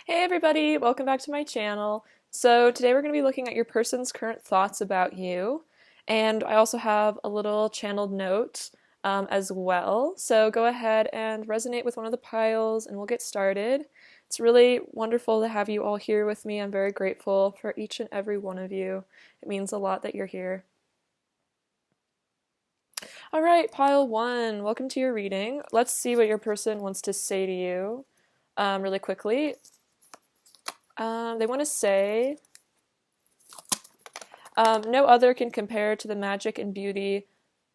Hey everybody, welcome back to my channel. So today we're going to be looking at your person's current thoughts about you, and I also have a little channeled note as well. So go ahead and resonate with one of the piles and we'll get started. It's really wonderful to have you all here with me. I'm very grateful for each and every one of you. It means a lot that you're here. All right, pile one, welcome to your reading. Let's see what your person wants to say to you really quickly. They want to say, no other can compare to the magic and beauty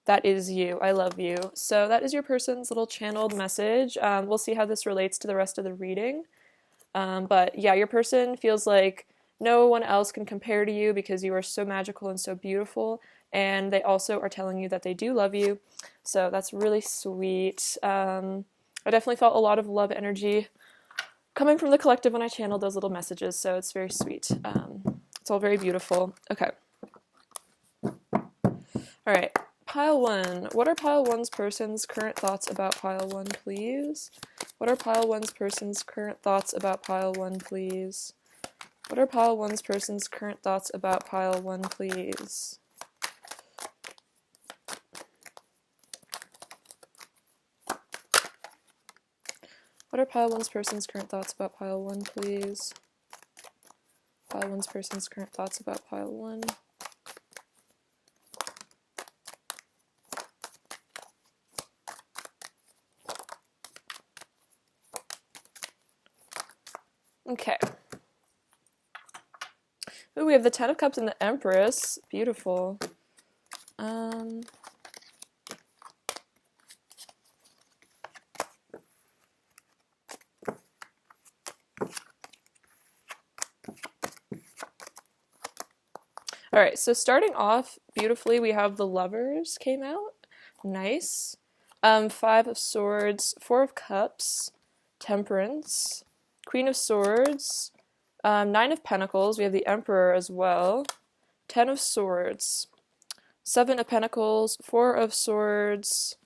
that is you. I love you. So that is your person's little channeled message. We'll see how this relates to the rest of the reading. But yeah, your person feels like no one else can compare to you because you are so magical and so beautiful. And they also are telling you that they do love you. So that's really sweet. I definitely felt a lot of love energy coming from the collective when I channeled those little messages, so it's very sweet. It's all very beautiful. Okay. All right. Pile one. What are pile one's person's current thoughts about pile one, please? What are pile one's person's current thoughts about pile one, please? What are pile one's person's current thoughts about pile one, please? What are pile one's person's current thoughts about pile one, please? Pile one's person's current thoughts about pile one. Okay. Ooh, we have the Ten of Cups and the Empress. Beautiful. Alright, so starting off beautifully, we have the Lovers came out. Nice. Five of Swords, Four of Cups, Temperance, Queen of Swords, Nine of Pentacles, we have the Emperor as well, Ten of Swords, Seven of Pentacles, Four of Swords,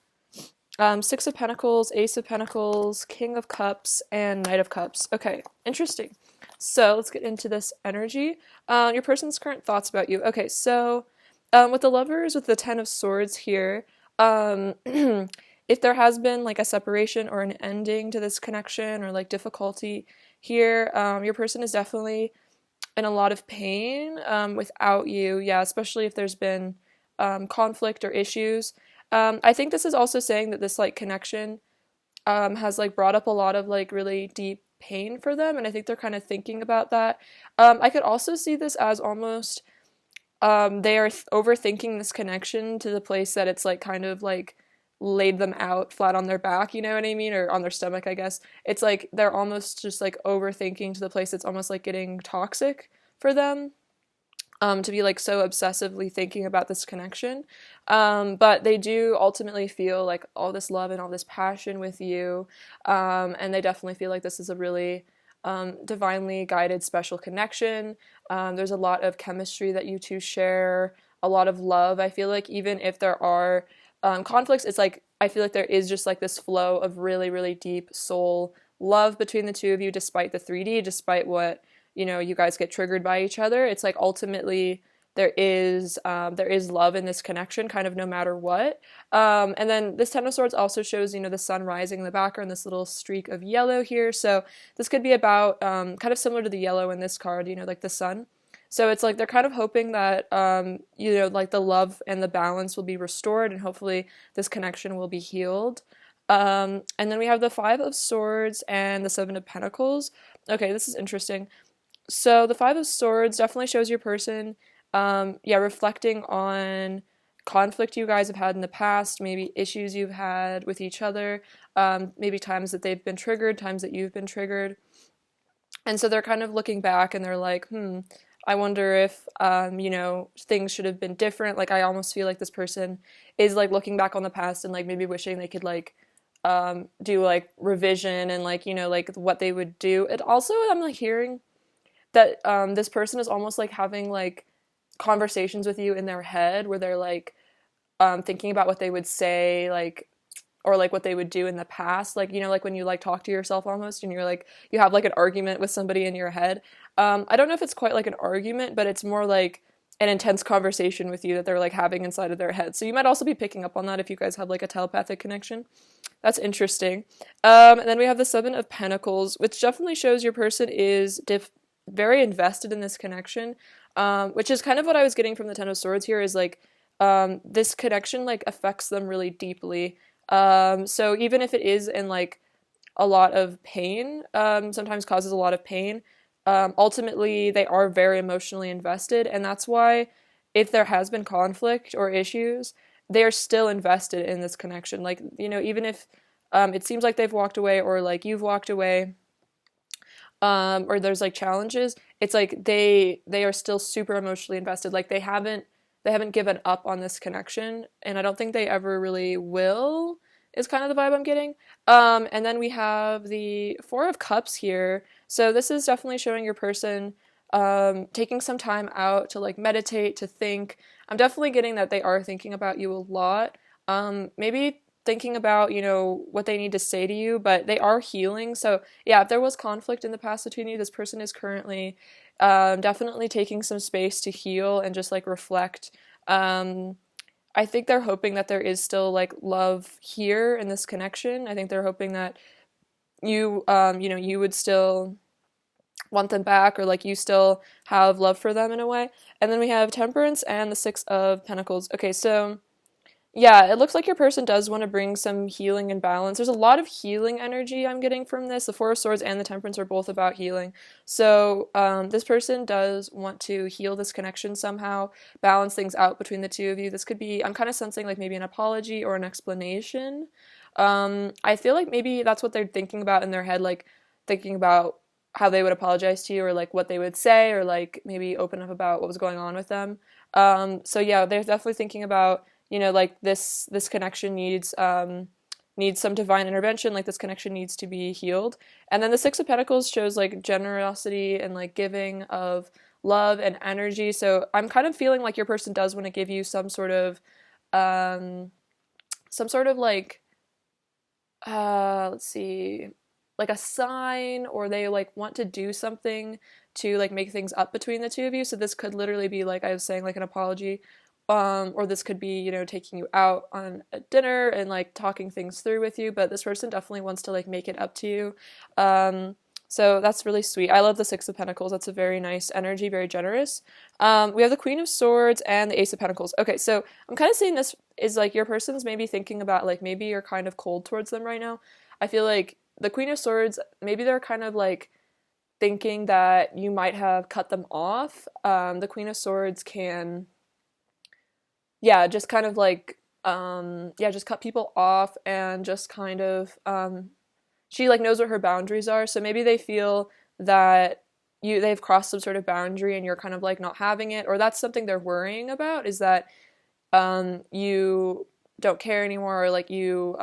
Six of Pentacles, Ace of Pentacles, King of Cups, and Knight of Cups. Okay, interesting. So let's get into this energy. Your person's current thoughts about you. Okay, so with the Lovers, with the Ten of Swords here, if there has been like a separation or an ending to this connection or like difficulty here, your person is definitely in a lot of pain without you. Yeah, especially if there's been conflict or issues. I think this is also saying that this like connection has like brought up a lot of like really deep pain for them, and I think they're kind of thinking about that. I could also see this as almost they are overthinking this connection to the place that it's like kind of like laid them out flat on their back, you know what I mean, or on their stomach, I guess. It's like they're almost just like overthinking to the place it's almost like getting toxic for them. To be like so obsessively thinking about this connection. But they do ultimately feel like all this love and all this passion with you. And they definitely feel like this is a really divinely guided special connection. There's a lot of chemistry that you two share, a lot of love. I feel like even if there are conflicts, it's like I feel like there is just like this flow of really, really deep soul love between the two of you, despite the 3D, despite what you guys get triggered by each other. It's like ultimately there is love in this connection, kind of no matter what. And then this Ten of Swords also shows the sun rising in the background, this little streak of yellow here. So this could be about kind of similar to the yellow in this card, like the sun. So it's like they're kind of hoping that like the love and the balance will be restored, and hopefully this connection will be healed. And then we have the Five of Swords and the Seven of Pentacles. Okay, this is interesting. So the Five of Swords definitely shows your person, reflecting on conflict you guys have had in the past, maybe issues you've had with each other, maybe times that they've been triggered, times that you've been triggered. And so they're kind of looking back and they're like, I wonder if, things should have been different. Like, I almost feel like this person is, like, looking back on the past and, like, maybe wishing they could, like, do, like, revision and, like, like, what they would do. It also, I'm, like, hearing that this person is almost like having like conversations with you in their head where they're like thinking about what they would say like or like what they would do in the past, like, you know, like when you like talk to yourself almost and you're like you have like an argument with somebody in your head. I don't know if it's quite like an argument, but it's more like an intense conversation with you that they're like having inside of their head. So you might also be picking up on that if you guys have like a telepathic connection. That's interesting. And then we have the Seven of Pentacles, which definitely shows your person is very invested in this connection, which is kind of what I was getting from the Ten of Swords here, is like this connection like affects them really deeply. So even if it is in like a lot of pain, sometimes causes a lot of pain, ultimately they are very emotionally invested, and that's why if there has been conflict or issues, they are still invested in this connection. Like, you know, even if it seems like they've walked away or like you've walked away, or there's like challenges, it's like they are still super emotionally invested. Like they haven't given up on this connection, and I don't think they ever really will, is kind of the vibe I'm getting. And then we have the Four of Cups here. So this is definitely showing your person taking some time out to like meditate, to think. I'm definitely getting that they are thinking about you a lot. Maybe thinking about, you know, what they need to say to you, but they are healing. So yeah, if there was conflict in the past between you, this person is currently definitely taking some space to heal and just like reflect. I think they're hoping that there is still like love here in this connection. I think they're hoping that you, you know, you would still want them back, or like you still have love for them in a way. And then we have Temperance and the Six of Pentacles. Okay, so yeah, it looks like your person does want to bring some healing and balance. There's a lot of healing energy I'm getting from this. The Four of Swords and the Temperance are both about healing. So this person does want to heal this connection somehow, balance things out between the two of you. This could be, I'm kind of sensing like maybe an apology or an explanation. I feel like maybe that's what they're thinking about in their head, like thinking about how they would apologize to you, or like what they would say, or like maybe open up about what was going on with them. So yeah, they're definitely thinking about, you know, like this connection needs some divine intervention, like this connection needs to be healed. And then the Six of Pentacles shows like generosity and like giving of love and energy. So I'm kind of feeling like your person does want to give you some sort of like let's see, like a sign, or they like want to do something to like make things up between the two of you. So this could literally be, like I was saying, like an apology, or this could be, you know, taking you out on a dinner and like talking things through with you, but this person definitely wants to like make it up to you. So that's really sweet. I love the Six of Pentacles. That's a very nice energy, very generous. We have the Queen of Swords and the Ace of Pentacles. Okay, so I'm kind of seeing this is like your person's maybe thinking about like maybe you're kind of cold towards them right now. I feel like the Queen of Swords, maybe they're kind of like thinking that you might have cut them off. The Queen of Swords can, yeah, just kind of like, yeah, just cut people off and just kind of, she like knows what her boundaries are. So maybe they feel that they've crossed some sort of boundary and you're kind of like not having it, or that's something they're worrying about, is that you don't care anymore, or like you,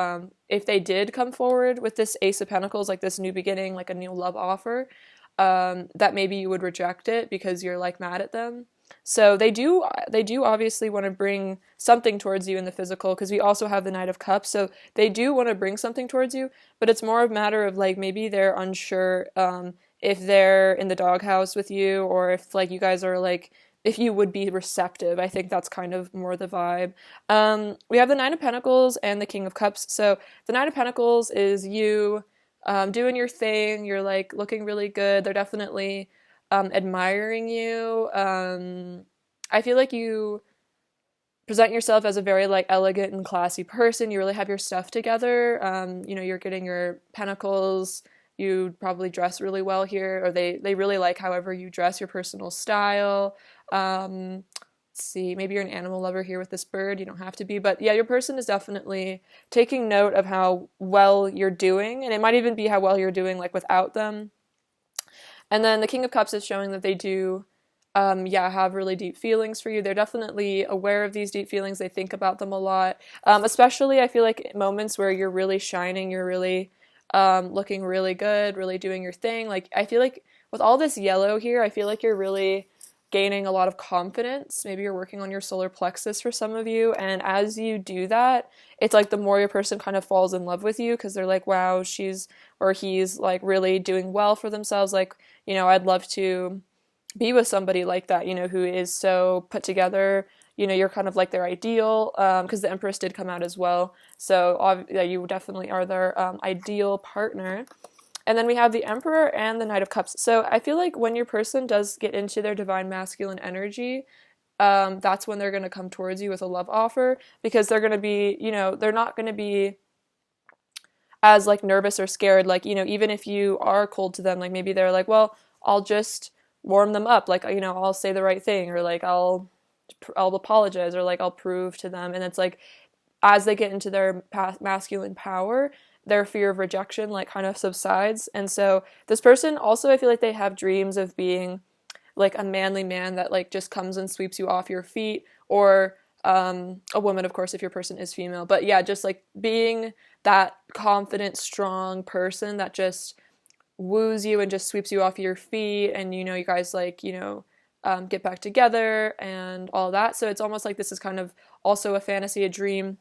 if they did come forward with this Ace of Pentacles, like this new beginning, like a new love offer, that maybe you would reject it because you're like mad at them. So they do obviously want to bring something towards you in the physical, because we also have the Knight of Cups. So they do want to bring something towards you, but it's more a matter of like maybe they're unsure if they're in the doghouse with you, or if like you guys are like, if you would be receptive. I think that's kind of more the vibe. We have the Nine of Pentacles and the King of Cups. So the Nine of Pentacles is you doing your thing. You're like looking really good. They're definitely admiring you. I feel like you present yourself as a very like elegant and classy person. You really have your stuff together. You know, you're getting your pentacles. You probably dress really well here, or they really like however you dress, your personal style. Let's see, maybe you're an animal lover here with this bird. You don't have to be, but yeah, your person is definitely taking note of how well you're doing, and it might even be how well you're doing like without them. And then the King of Cups is showing that they do, yeah, have really deep feelings for you. They're definitely aware of these deep feelings. They think about them a lot. Especially, I feel like moments where you're really shining, you're really looking really good, really doing your thing. Like, I feel like with all this yellow here, I feel like you're really gaining a lot of confidence. Maybe you're working on your solar plexus for some of you, and as you do that, it's like the more your person kind of falls in love with you because they're like, wow, she's or he's like really doing well for themselves. Like, I'd love to be with somebody like that, who is so put together. You're kind of like their ideal, because the Empress did come out as well. So yeah, you definitely are their ideal partner. And then we have the Emperor and the Knight of Cups. So I feel like when your person does get into their divine masculine energy, that's when they're going to come towards you with a love offer, because they're going to be, they're not going to be as like nervous or scared. Like, even if you are cold to them, like maybe they're like, well, I'll just warm them up. Like, I'll say the right thing, or like I'll apologize, or like I'll prove to them. And it's like, as they get into their masculine power, their fear of rejection like kind of subsides. And so this person also, I feel like they have dreams of being like a manly man that like just comes and sweeps you off your feet, or a woman, of course, if your person is female. But yeah, just like being that confident, strong person that just woos you and just sweeps you off your feet, and you guys like get back together and all that. So it's almost like this is kind of also a fantasy, a dream,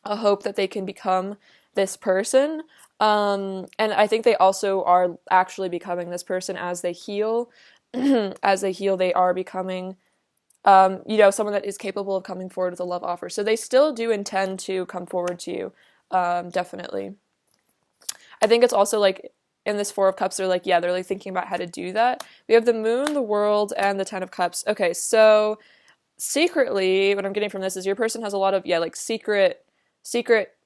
a hope that they can become this person. And I think they also are actually becoming this person as they heal. As they heal, they are becoming, someone that is capable of coming forward with a love offer. So they still do intend to come forward to you, definitely. I think it's also like in this Four of Cups, they're like, yeah, they're like thinking about how to do that. We have the Moon, the World, and the Ten of Cups. Okay, so secretly, what I'm getting from this is your person has a lot of, like secret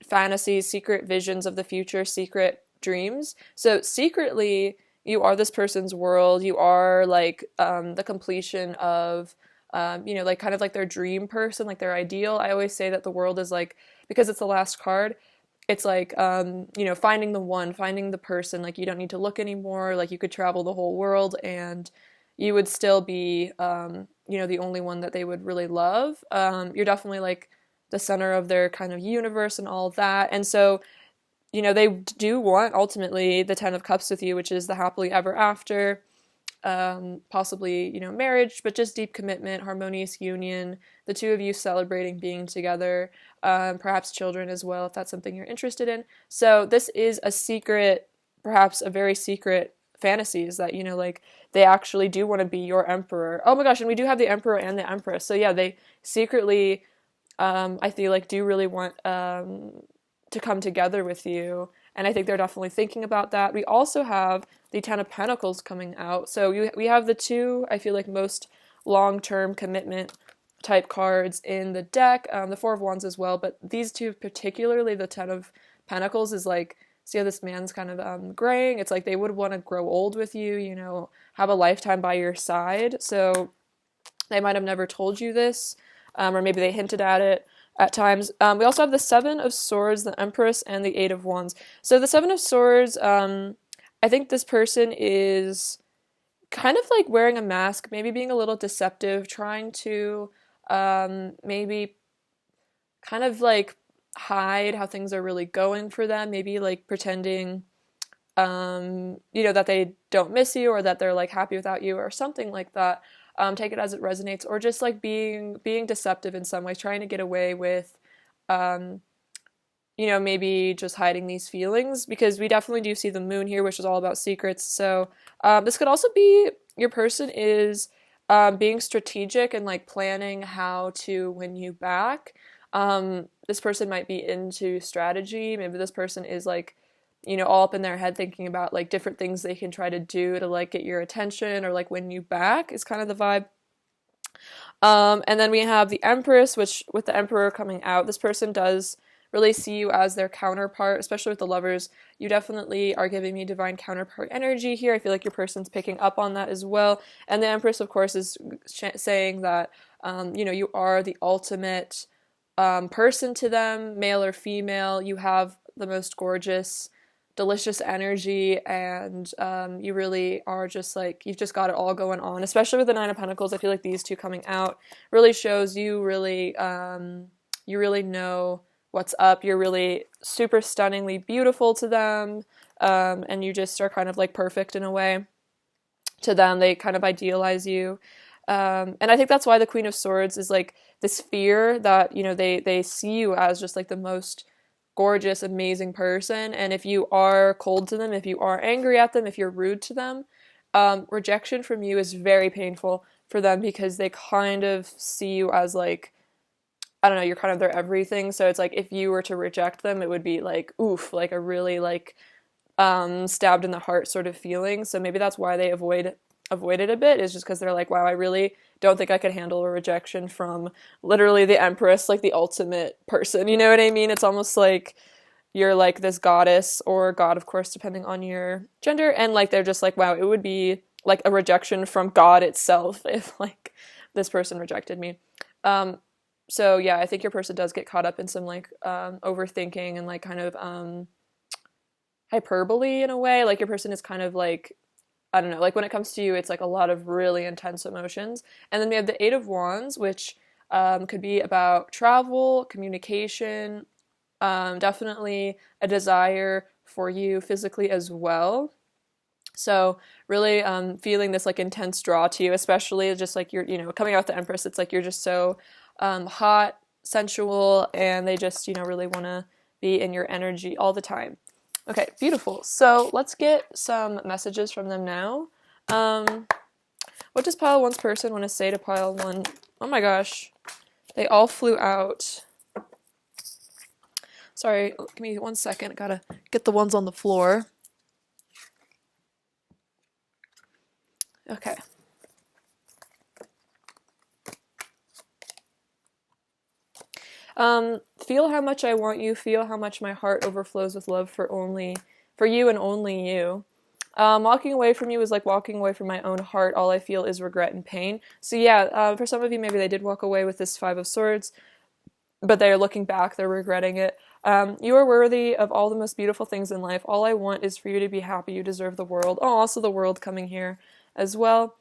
fantasies, secret visions of the future, secret dreams. So secretly, you are this person's world. You are like the completion of, like kind of like their dream person, like their ideal. I always say that the World is like, because it's the last card, it's like, finding the one, finding the person. Like you don't need to look anymore. Like you could travel the whole world and you would still be, the only one that they would really love. You're definitely like the center of their kind of universe and all that. And so, they do want ultimately the Ten of Cups with you, which is the happily ever after, possibly, marriage, but just deep commitment, harmonious union, the two of you celebrating being together, perhaps children as well, if that's something you're interested in. So this is a secret, perhaps a very secret fantasies that, like they actually do want to be your emperor. Oh my gosh, and we do have the Emperor and the Empress. So yeah, they secretly, I feel like do really want to come together with you, and I think they're definitely thinking about that. We also have the Ten of Pentacles coming out, so we have the two, I feel like, most long-term commitment type cards in the deck, the Four of Wands as well, but these two particularly, the Ten of Pentacles is like, see how this man's kind of graying? It's like they would want to grow old with you, have a lifetime by your side, so they might have never told you this, or maybe they hinted at it at times. We also have the Seven of Swords, the Empress, and the Eight of Wands. So the Seven of Swords, I think this person is kind of like wearing a mask, maybe being a little deceptive, trying to maybe kind of like hide how things are really going for them, maybe like pretending, that they don't miss you, or that they're like happy without you, or something like that. Take it as it resonates, or just like being deceptive in some ways, trying to get away with, maybe just hiding these feelings, because we definitely do see the Moon here, which is all about secrets. So this could also be your person is being strategic and like planning how to win you back. This person might be into strategy. Maybe this person is like, all up in their head thinking about like different things they can try to do to like get your attention or like win you back is kind of the vibe. And then we have the Empress, which with the Emperor coming out, this person does really see you as their counterpart, especially with the Lovers. You definitely are giving me divine counterpart energy here. I feel like your person's picking up on that as well. And the Empress, of course, is saying that, you are the ultimate person to them, male or female. You have the most gorgeous, delicious energy, and you really are just like, you've just got it all going on, especially with the Nine of Pentacles. I feel like these two coming out really shows you really know what's up. You're really super stunningly beautiful to them, and you just are kind of like perfect in a way to them. They kind of idealize you. And I think that's why the Queen of Swords is like this fear that, you know, they see you as just like the most gorgeous, amazing person. And if you are cold to them, if you are angry at them, if you're rude to them, rejection from you is very painful for them because they kind of see you as like, I don't know, you're kind of their everything. So it's like if you were to reject them, it would be like, oof, like a really like stabbed in the heart sort of feeling. So maybe that's why they avoid it a bit, is just because they're like, wow, I really don't think I could handle a rejection from literally the Empress, like the ultimate person. You know what I mean? It's almost like you're like this goddess or god, of course, depending on your gender. And like they're just like, wow, it would be like a rejection from God itself if like this person rejected me. So yeah, I think your person does get caught up in some like overthinking and like kind of hyperbole in a way. Like your person is kind of like, I don't know, like when it comes to you, it's like a lot of really intense emotions. And then we have the Eight of Wands, which could be about travel, communication, definitely a desire for you physically as well. So really feeling this like intense draw to you, especially just like you're, you know, coming out the Empress, it's like you're just so hot, sensual, and they just, you know, really want to be in your energy all the time. Okay, beautiful. So let's get some messages from them now. What does pile one's person want to say to pile one? Oh my gosh, they all flew out. Sorry, give me 1 second. I gotta get the ones on the floor. Okay. Feel how much I want you. Feel how much my heart overflows with love for you and only you. Walking away from you is like walking away from my own heart. All I feel is regret and pain. So yeah, for some of you, maybe they did walk away with this Five of Swords, but they're looking back, they're regretting it. You are worthy of all the most beautiful things in life. All I want is for you to be happy. You deserve the world. Oh, also the world coming here as well.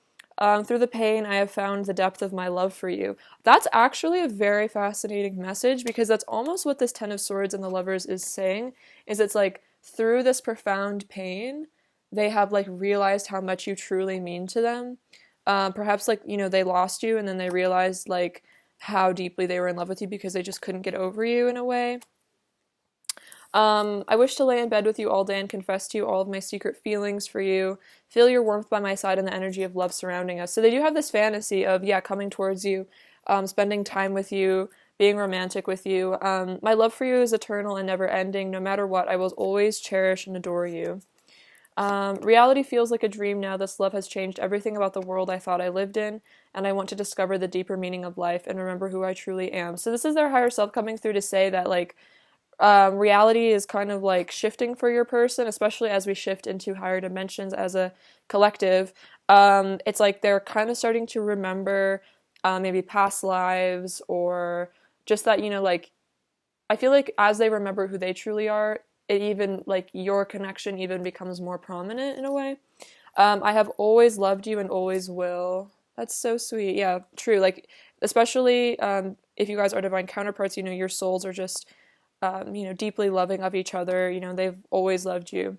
Through the pain, I have found the depth of my love for you. That's actually a very fascinating message because that's almost what this Ten of Swords and the Lovers is saying, is it's like through this profound pain, they have like realized how much you truly mean to them. Perhaps like, you know, they lost you and then they realized like how deeply they were in love with you because they just couldn't get over you in a way. I wish to lay in bed with you all day and confess to you all of my secret feelings for you. Feel your warmth by my side and the energy of love surrounding us. So they do have this fantasy of, yeah, coming towards you, spending time with you, being romantic with you. My love for you is eternal and never ending. No matter what, I will always cherish and adore you. Reality feels like a dream now. This love has changed everything about the world I thought I lived in, and I want to discover the deeper meaning of life and remember who I truly am. So this is their higher self coming through to say that, like, reality is kind of like shifting for your person, especially as we shift into higher dimensions as a collective. It's like they're kind of starting to remember maybe past lives or just that, you know, like, I feel like as they remember who they truly are, it even, like, your connection even becomes more prominent in a way. I have always loved you and always will. That's so sweet. Yeah, true. Like, especially if you guys are divine counterparts, you know, your souls are just you know, deeply loving of each other. You know, they've always loved you.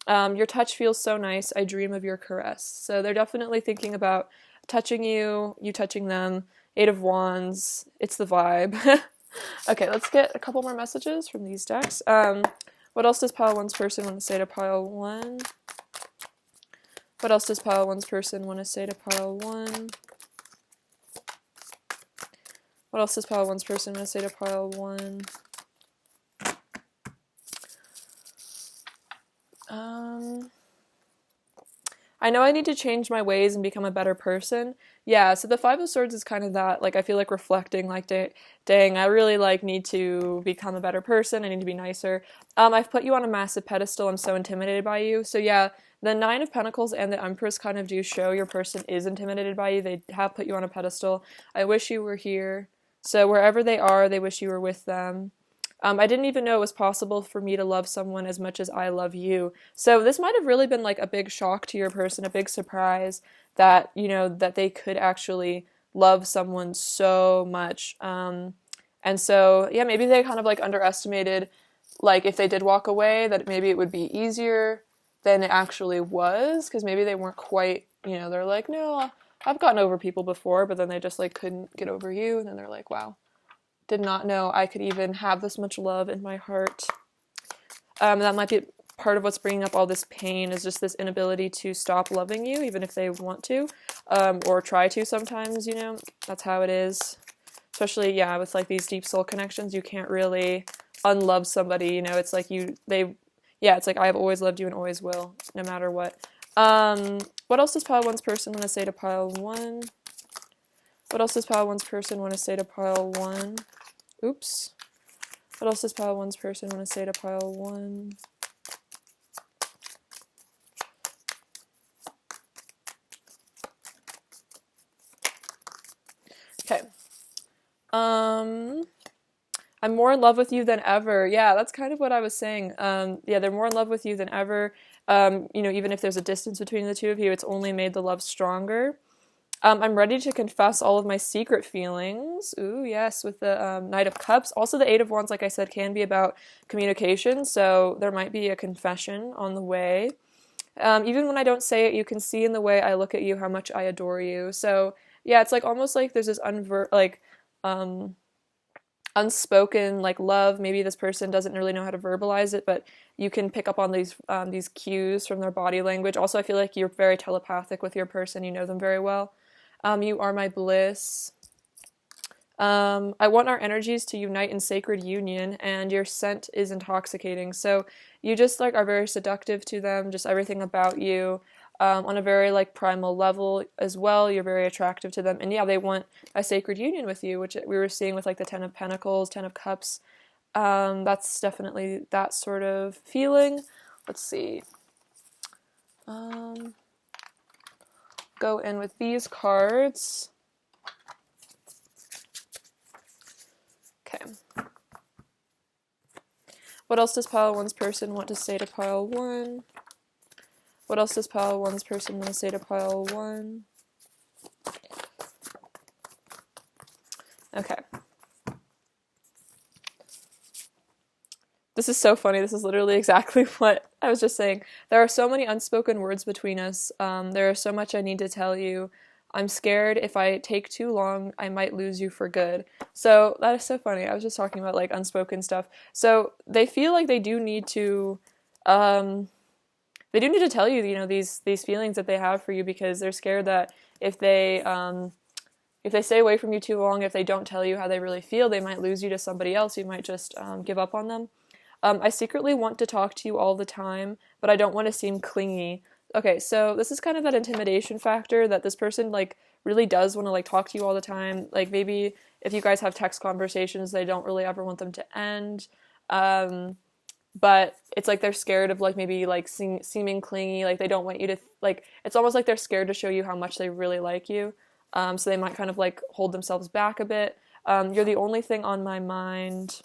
Your touch feels so nice. I dream of your caress. So they're definitely thinking about touching you, you touching them. Eight of Wands. It's the vibe. Okay, let's get a couple more messages from these decks. What else does pile one's person want to say to pile one? What else does pile one's person want to say to pile one? What else does pile one's person want to say to pile one? I know I need to change my ways and become a better person. Yeah, so the Five of Swords is kind of that, like, I feel like reflecting, like, dang, I really, like, need to become a better person. I need to be nicer. I've put you on a massive pedestal. I'm so intimidated by you. So yeah, the Nine of Pentacles and the Empress kind of do show your person is intimidated by you. They have put you on a pedestal. I wish you were here. So wherever they are, they wish you were with them. I didn't even know it was possible for me to love someone as much as I love you. So this might have really been like a big shock to your person, a big surprise that, you know, that they could actually love someone so much. And so, yeah, maybe they kind of like underestimated, like, if they did walk away, that maybe it would be easier than it actually was, because maybe they weren't quite, you know, they're like, no, I've gotten over people before, but then they just like couldn't get over you, and then they're like, wow, did not know I could even have this much love in my heart. That might be part of what's bringing up all this pain, is just this inability to stop loving you, even if they want to, or try to sometimes, you know, that's how it is. Especially, yeah, with like these deep soul connections, you can't really unlove somebody, you know, it's like it's like I have always loved you and always will, no matter what. What else does pile one's person want to say to pile one? What else does pile one's person want to say to pile one? Oops. What else does pile one's person want to say to pile one? Okay. I'm more in love with you than ever. Yeah, that's kind of what I was saying. Yeah, they're more in love with you than ever. You know, even if there's a distance between the two of you, it's only made the love stronger. I'm ready to confess all of my secret feelings. Ooh, yes, with the Knight of Cups. Also, the Eight of Wands, like I said, can be about communication, so there might be a confession on the way. Even when I don't say it, you can see in the way I look at you how much I adore you. So, yeah, it's like almost like there's this unspoken like love. Maybe this person doesn't really know how to verbalize it, but you can pick up on these cues from their body language. Also, I feel like you're very telepathic with your person. You know them very well. You are my bliss. I want our energies to unite in sacred union, and your scent is intoxicating. So you just like are very seductive to them, just everything about you. On a very like primal level as well, you're very attractive to them. And yeah, they want a sacred union with you, which we were seeing with like the Ten of Pentacles, Ten of Cups. That's definitely that sort of feeling. Let's see. Go in with these cards. Okay. What else does pile one's person want to say to pile one? What else does pile one's person want to say to pile one? Okay. This is so funny. This is literally exactly what I was just saying. There are so many unspoken words between us. There is so much I need to tell you. I'm scared if I take too long, I might lose you for good. So that is so funny. I was just talking about like unspoken stuff. So they feel like they do need to tell you, you know, these feelings that they have for you, because they're scared that if they stay away from you too long, if they don't tell you how they really feel, they might lose you to somebody else. You might just give up on them. I secretly want to talk to you all the time, but I don't want to seem clingy. Okay, so this is kind of that intimidation factor that this person like really does want to like talk to you all the time. Like maybe if you guys have text conversations, they don't really ever want them to end. But it's like they're scared of like maybe like seeming clingy. Like they don't want you to like. It's almost like they're scared to show you how much they really like you. So they might kind of like hold themselves back a bit. You're the only thing on my mind.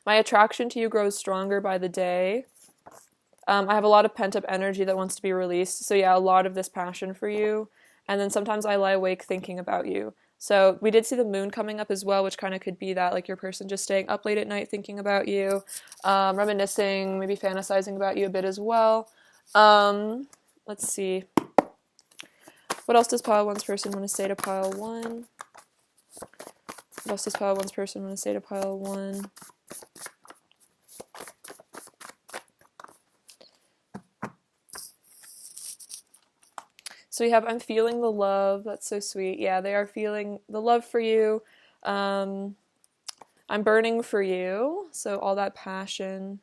My attraction to you grows stronger by the day. I have a lot of pent-up energy that wants to be released. So yeah, a lot of this passion for you. And then sometimes I lie awake thinking about you. So we did see the moon coming up as well, which kind of could be that, like your person just staying up late at night thinking about you, reminiscing, maybe fantasizing about you a bit as well. Let's see. What else does pile one's person want to say to pile one? What else does pile one's person want to say to pile one? So we have, I'm feeling the love. That's so sweet. Yeah, they are feeling the love for you. I'm burning for you. So all that passion.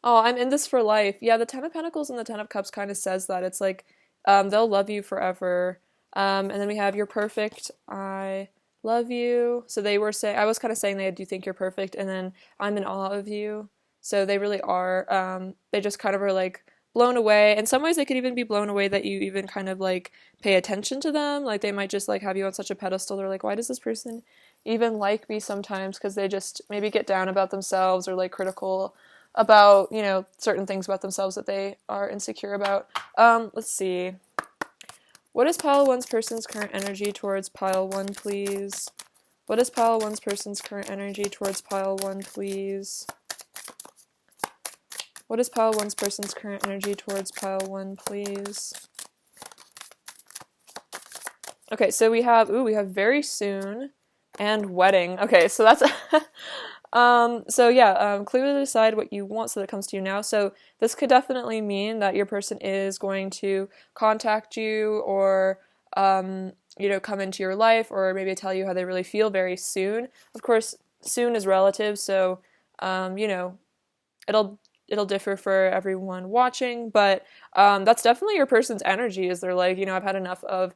Oh, I'm in this for life. Yeah, the Ten of Pentacles and the Ten of Cups kind of says that. It's like they'll love you forever. And then we have you're perfect. I love you. So they were saying, I was kind of saying they do think you're perfect. And then I'm in awe of you. So they really are. They just kind of are like, blown away. In some ways they could even be blown away that you even kind of like pay attention to them. Like they might just like have you on such a pedestal. They're like, why does this person even like me sometimes? Because they just maybe get down about themselves or like critical about, you know, certain things about themselves that they are insecure about. Let's see. What is pile one's person's current energy towards pile one, please? What is pile one's person's current energy towards pile one, please? What is pile one's person's current energy towards pile one, please? Okay, so we have very soon and wedding. Okay, so that's so yeah, clearly decide what you want so that it comes to you now. So this could definitely mean that your person is going to contact you or come into your life or maybe tell you how they really feel very soon. Of course, soon is relative, so you know, it'll differ for everyone watching, but that's definitely your person's energy. Is they're like, I've had enough of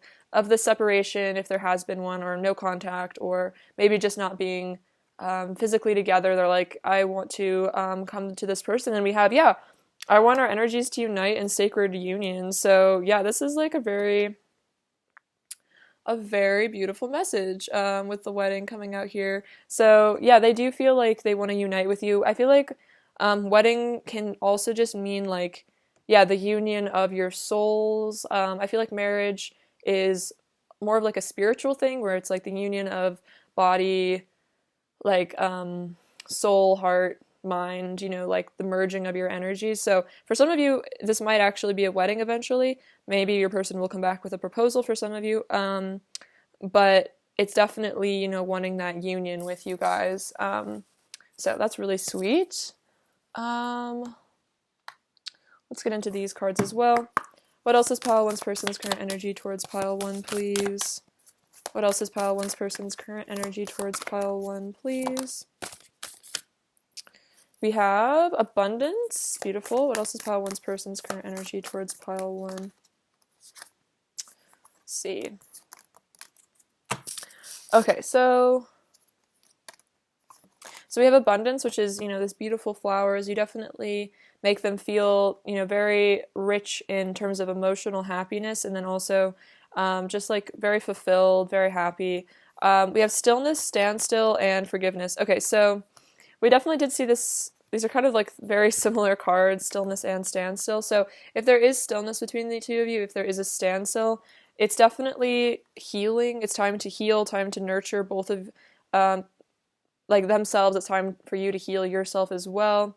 the separation, if there has been one, or no contact, or maybe just not being physically together. They're like, I want to come to this person, and we have, I want our energies to unite in sacred union. So yeah, this is like a very beautiful message with the wedding coming out here. So yeah, they do feel like they want to unite with you. I feel like wedding can also just mean like, yeah, the union of your souls. I feel like marriage is more of like a spiritual thing where it's like the union of body, like soul, heart, mind, like the merging of your energies. So for some of you, this might actually be a wedding eventually. Maybe your person will come back with a proposal for some of you. But it's definitely, wanting that union with you guys. So that's really sweet. Let's get into these cards as well. What else is pile one's person's current energy towards pile one, please? What else is pile one's person's current energy towards pile one, please? We have abundance. Beautiful. What else is pile one's person's current energy towards pile one? Let's see. Okay, so we have abundance, which is, this beautiful flowers. You definitely make them feel, very rich in terms of emotional happiness, and then also just like very fulfilled, very happy. We have stillness, standstill, and forgiveness. Okay, so we definitely did see this. These are kind of like very similar cards, stillness and standstill. So if there is stillness between the two of you, if there is a standstill, it's definitely healing. It's time to heal, time to nurture both of like themselves. It's time for you to heal yourself as well.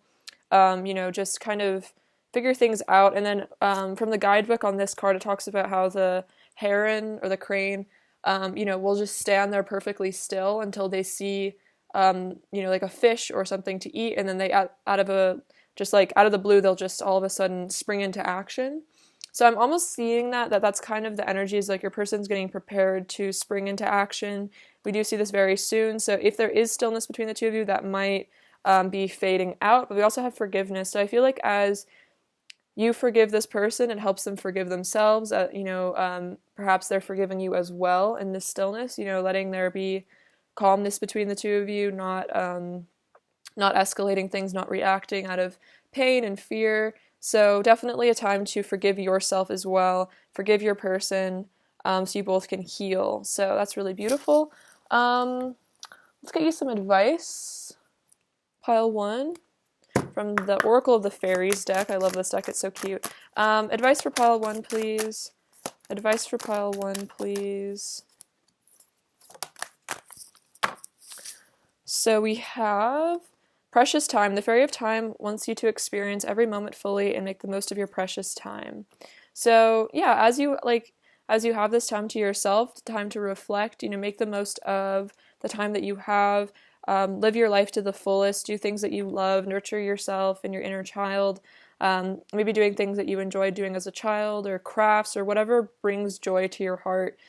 Just kind of figure things out. And then from the guidebook on this card, it talks about how the heron or the crane, will just stand there perfectly still until they see, like a fish or something to eat. And then they, out of the blue, they'll just all of a sudden spring into action. So I'm almost seeing that's kind of the energy, is like your person's getting prepared to spring into action. We do see this very soon. So if there is stillness between the two of you, that might be fading out. But we also have forgiveness. So I feel like as you forgive this person, it helps them forgive themselves. Perhaps they're forgiving you as well in this stillness, letting there be calmness between the two of you, not escalating things, not reacting out of pain and fear. So definitely a time to forgive yourself as well, forgive your person, so you both can heal. So that's really beautiful. Let's get you some advice. Pile one from the Oracle of the Fairies deck. I love this deck, it's so cute. Advice for pile one, please. Advice for pile one, please. So we have precious time. The Fairy of Time wants you to experience every moment fully and make the most of your precious time. So yeah, as you have this time to yourself, time to reflect, make the most of the time that you have. Live your life to the fullest. Do things that you love. Nurture yourself and your inner child. Maybe doing things that you enjoyed doing as a child, or crafts, or whatever brings joy to your heart.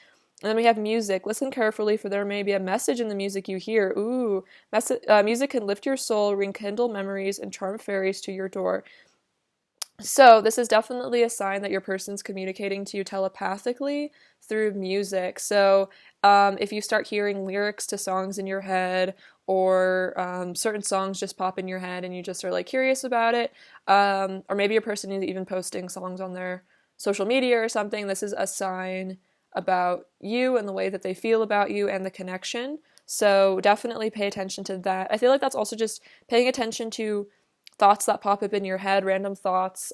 And then we have music. Listen carefully, for there may be a message in the music you hear. Ooh, music can lift your soul, rekindle memories, and charm fairies to your door. So this is definitely a sign that your person's communicating to you telepathically through music. So if you start hearing lyrics to songs in your head, or certain songs just pop in your head and you just are like curious about it, or maybe your person is even posting songs on their social media or something, this is a sign about you and the way that they feel about you and the connection. So definitely pay attention to that. I feel like that's also just paying attention to thoughts that pop up in your head, random thoughts,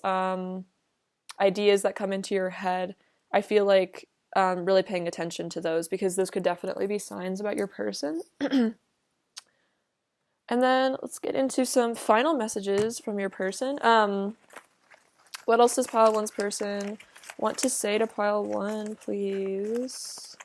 ideas that come into your head. I feel like really paying attention to those, because those could definitely be signs about your person. And then let's get into some final messages from your person. What else does pile one's person want to say to pile one, please?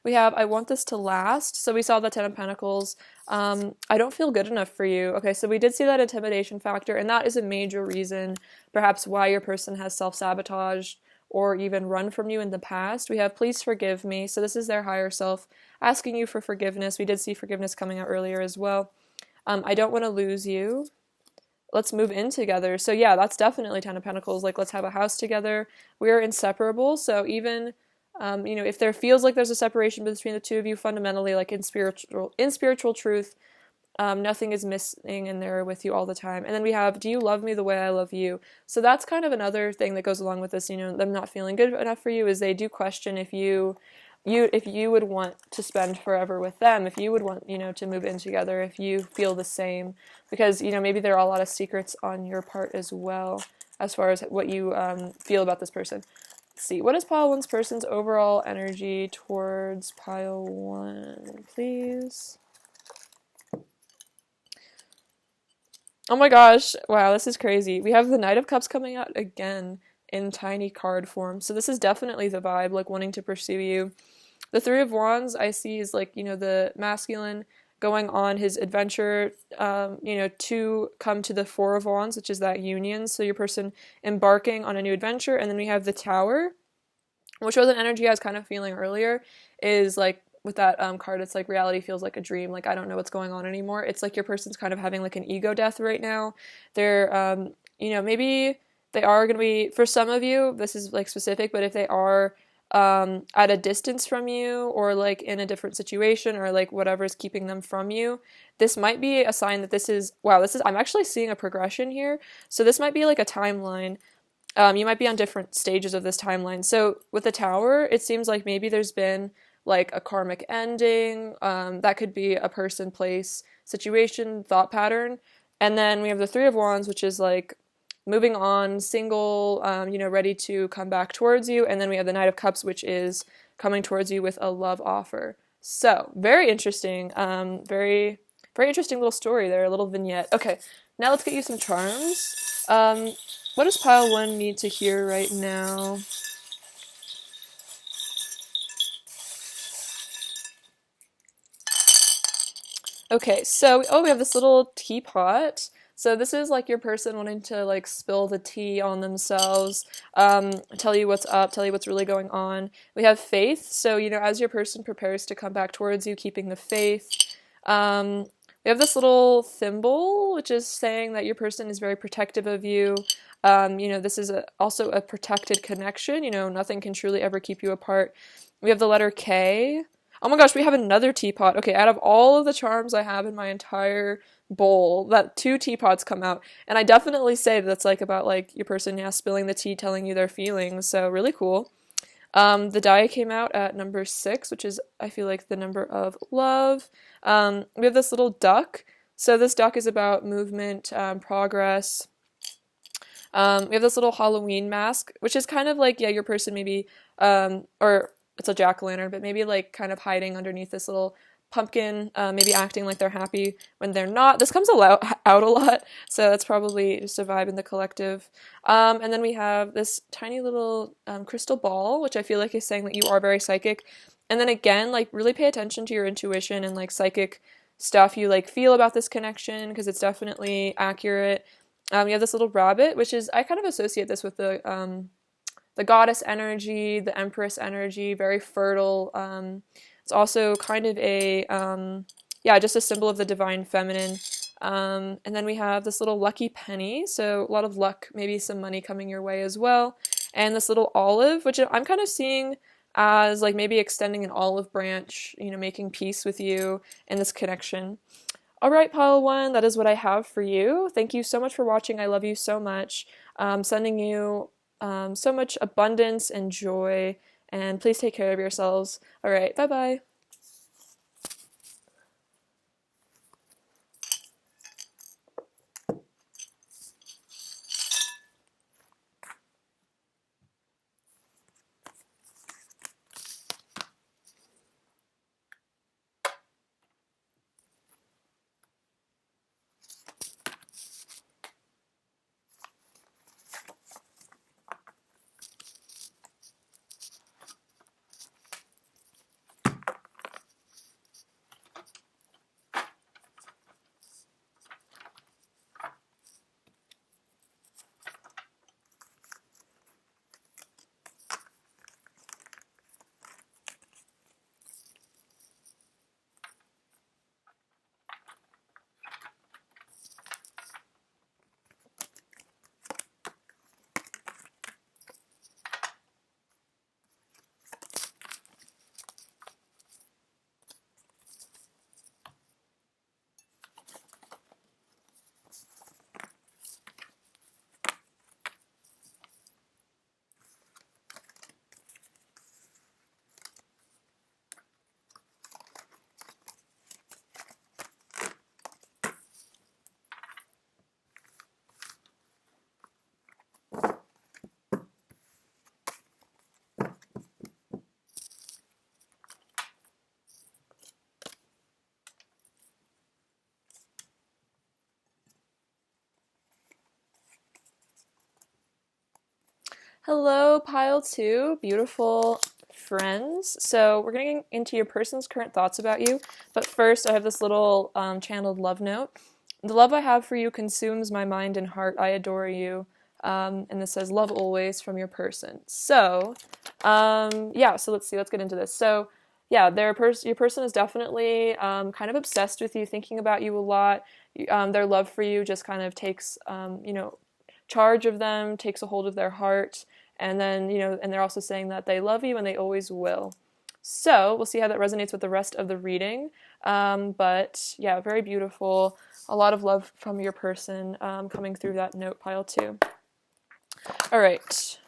We have, I want this to last. So we saw the Ten of Pentacles. I don't feel good enough for you. Okay, so we did see that intimidation factor, and that is a major reason perhaps why your person has self-sabotaged or even run from you in the past. We have please forgive me. So this is their higher self asking you for forgiveness. We did see forgiveness coming out earlier as well. I don't want to lose you. Let's move in together. So yeah, that's definitely Ten of Pentacles. Like, let's have a house together. We're inseparable. So even, you know, if there feels like there's a separation between the two of you, fundamentally, like in spiritual truth, nothing is missing and they're with you all the time. And then we have, do you love me the way I love you? So that's kind of another thing that goes along with this, you know, them not feeling good enough for you, is they do question if you would want to spend forever with them, if you would want, you know, to move in together, if you feel the same, because, you know, maybe there are a lot of secrets on your part as well, as far as what you feel about this person. Let's see, what is pile one's person's overall energy towards pile one, please? Oh my gosh, wow, this is crazy. We have the Knight of Cups coming out again in tiny card form, so this is definitely the vibe, like wanting to pursue you. The Three of Wands I see is like, you know, the masculine going on his adventure, you know, to come to the Four of Wands, which is that union. So your person embarking on a new adventure. And then we have the Tower, which was an energy I was kind of feeling earlier, is like with that card, it's like reality feels like a dream. Like, I don't know what's going on anymore. It's like your person's kind of having like an ego death right now. They're, you know, maybe they are going to be, for some of you, this is like specific, but if they are at a distance from you, or like in a different situation, or like whatever's keeping them from you, this might be a sign that this is, wow, this is, I'm actually seeing a progression here. So this might be like a timeline. You might be on different stages of this timeline. So with the Tower, it seems like maybe there's been like a karmic ending. That could be a person, place, situation, thought pattern. And then we have the Three of Wands, which is like moving on, single, you know, ready to come back towards you. And then we have the Knight of Cups, which is coming towards you with a love offer. So very interesting. Very, very interesting little story there, a little vignette. Okay, now let's get you some charms. What does pile one need to hear right now? Okay, so, oh, we have this little teapot. So this is like your person wanting to like spill the tea on themselves, tell you what's up, tell you what's really going on. We have faith. So, you know, as your person prepares to come back towards you, keeping the faith. We have this little thimble, which is saying that your person is very protective of you. You know, this is also a protected connection. You know, nothing can truly ever keep you apart. We have the letter K. Oh my gosh, we have another teapot. Okay, out of all of the charms I have in my entire bowl, that two teapots come out. And I definitely say that's like about like your person, yeah, spilling the tea, telling you their feelings. So really cool. The die came out at number 6, which is, I feel like, the number of love. We have this little duck. So this duck is about movement, progress. We have this little Halloween mask, which is kind of like, yeah, your person maybe, or it's a jack-o'-lantern, but maybe like kind of hiding underneath this little pumpkin, maybe acting like they're happy when they're not. This comes out a lot, so that's probably just a vibe in the collective. And then we have this tiny little crystal ball, which I feel like is saying that you are very psychic. And then again, like really pay attention to your intuition and like psychic stuff you like feel about this connection, because it's definitely accurate. You have this little rabbit, which is, I kind of associate this with the goddess energy, the empress energy, very fertile. It's also kind of a, yeah, just a symbol of the divine feminine. And then we have this little lucky penny, so a lot of luck, maybe some money coming your way as well. And this little olive, which I'm kind of seeing as like maybe extending an olive branch, you know, making peace with you in this connection. All right, pile one, that is what I have for you. Thank you so much for watching. I love you so much. Sending you so much abundance and joy, and please take care of yourselves. All right, bye-bye. Hello, pile two, beautiful friends. So we're getting into your person's current thoughts about you, but first I have this little channeled love note. The love I have for you consumes my mind and heart. I adore you. And this says love always from your person. So, yeah, so let's see, let's get into this. So, yeah, your person is definitely kind of obsessed with you, thinking about you a lot. Their love for you just kind of takes, charge of them, takes a hold of their heart. And then, and they're also saying that they love you and they always will. So we'll see how that resonates with the rest of the reading. But yeah, very beautiful. A lot of love from your person coming through that note pile too. All right.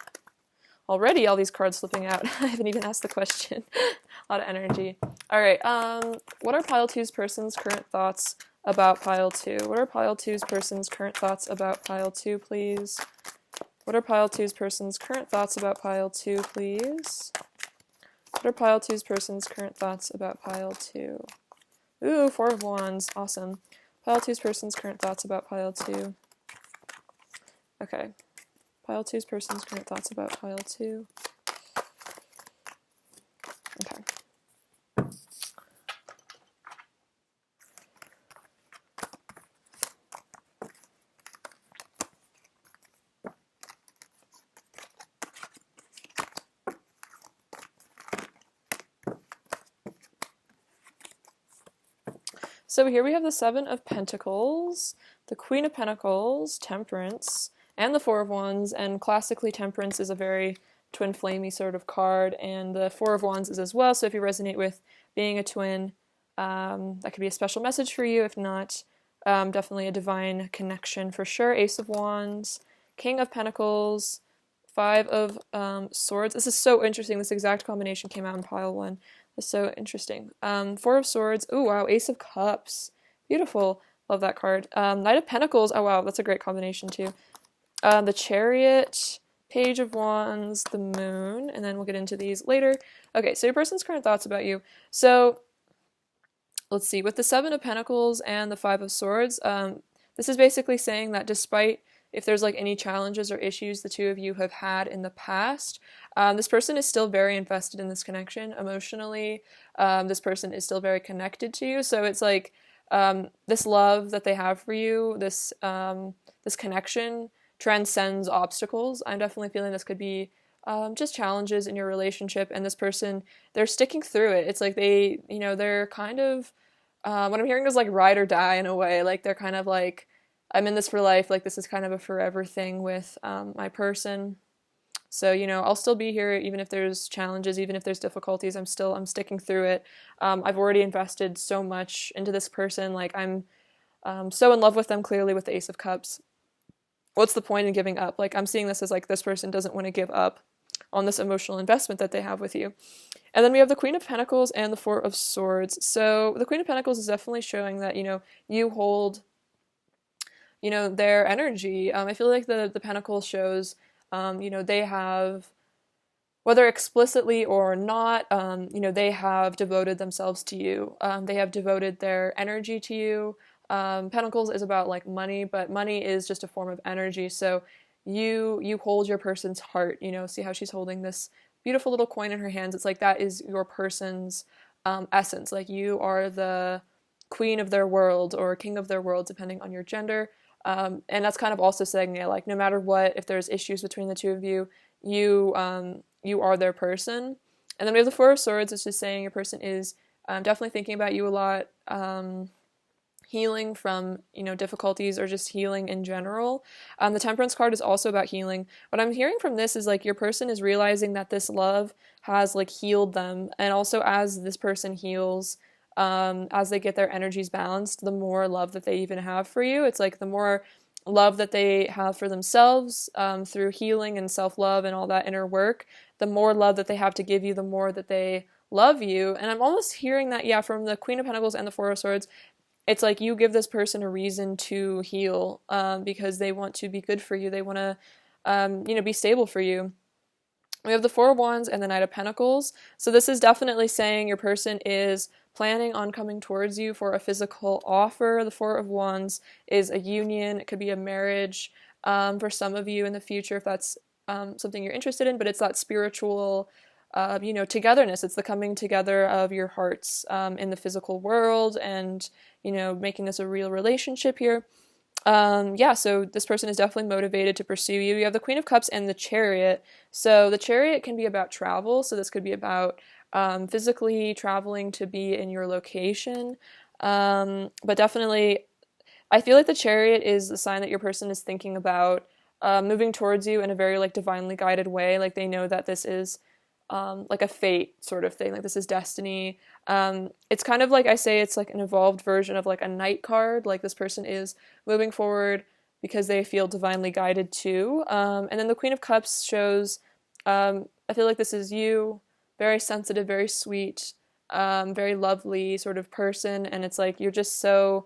Already all these cards slipping out. I haven't even asked the question. A lot of energy. All right. What are pile two's person's current thoughts about pile two? What are pile two's person's current thoughts about pile two, please? What are pile two's person's current thoughts about pile two, please? What are pile two's person's current thoughts about pile two? Ooh, Four of Wands. Awesome. Pile two's person's current thoughts about pile two. Okay. Pile two's person's current thoughts about pile two. Okay. So here we have the Seven of Pentacles, the Queen of Pentacles, Temperance, and the Four of Wands, and classically Temperance is a very twin flamey sort of card, and the Four of Wands is as well, so if you resonate with being a twin, that could be a special message for you. If not, definitely a divine connection for sure. Ace of Wands, King of Pentacles, Five of Swords. This is so interesting. This exact combination came out in pile one. It's so interesting. Four of Swords. Oh, wow. Ace of Cups. Beautiful. Love that card. Knight of Pentacles. Oh, wow. That's a great combination, too. The Chariot, Page of Wands, the Moon, and then we'll get into these later. Okay, so your person's current thoughts about you. So, let's see. With the Seven of Pentacles and the Five of Swords, this is basically saying that despite if there's like any challenges or issues the two of you have had in the past, this person is still very invested in this connection emotionally. This person is still very connected to you. So it's like this love that they have for you, this connection transcends obstacles. I'm definitely feeling this could be just challenges in your relationship, and this person, they're sticking through it. It's like they're kind of, what I'm hearing is like ride or die in a way. Like they're kind of like, I'm in this for life, like this is kind of a forever thing with my person. So, I'll still be here even if there's challenges, even if there's difficulties, I'm sticking through it. I've already invested so much into this person, like I'm so in love with them, clearly, with the Ace of Cups. What's the point in giving up? Like, I'm seeing this as like this person doesn't want to give up on this emotional investment that they have with you. And then we have the Queen of Pentacles and the Four of Swords. So the Queen of Pentacles is definitely showing that, you hold their energy. I feel like the Pentacles shows, they have, whether explicitly or not, they have devoted themselves to you. They have devoted their energy to you. Pentacles is about like money, but money is just a form of energy. So you hold your person's heart, see how she's holding this beautiful little coin in her hands. It's like that is your person's essence. Like you are the queen of their world or king of their world, depending on your gender. And that's kind of also saying, like no matter what, if there's issues between the two of you, you are their person. And then we have the Four of Swords. It's just saying your person is definitely thinking about you a lot, healing from difficulties or just healing in general. The Temperance card is also about healing. What I'm hearing from this is like your person is realizing that this love has like healed them, and also as this person heals, as they get their energies balanced, the more love that they even have for you. It's like the more love that they have for themselves through healing and self-love and all that inner work, the more love that they have to give you, the more that they love you. And I'm almost hearing that, from the Queen of Pentacles and the Four of Swords, it's like you give this person a reason to heal because they want to be good for you. They want to, be stable for you. We have the Four of Wands and the Knight of Pentacles. So this is definitely saying your person is planning on coming towards you for a physical offer. The Four of Wands is a union. It could be a marriage for some of you in the future if that's something you're interested in, but it's that spiritual, togetherness. It's the coming together of your hearts in the physical world, and, making this a real relationship here. So this person is definitely motivated to pursue you. You have the Queen of Cups and the Chariot. So the Chariot can be about travel. So this could be about physically traveling to be in your location. But definitely, I feel like the Chariot is the sign that your person is thinking about moving towards you in a very like divinely guided way. Like they know that this is like a fate sort of thing. Like this is destiny. It's kind of like I say, it's like an evolved version of like a knight card. Like this person is moving forward because they feel divinely guided too. And then the Queen of Cups shows, I feel like this is you, very sensitive, very sweet, very lovely sort of person. And it's like you're just so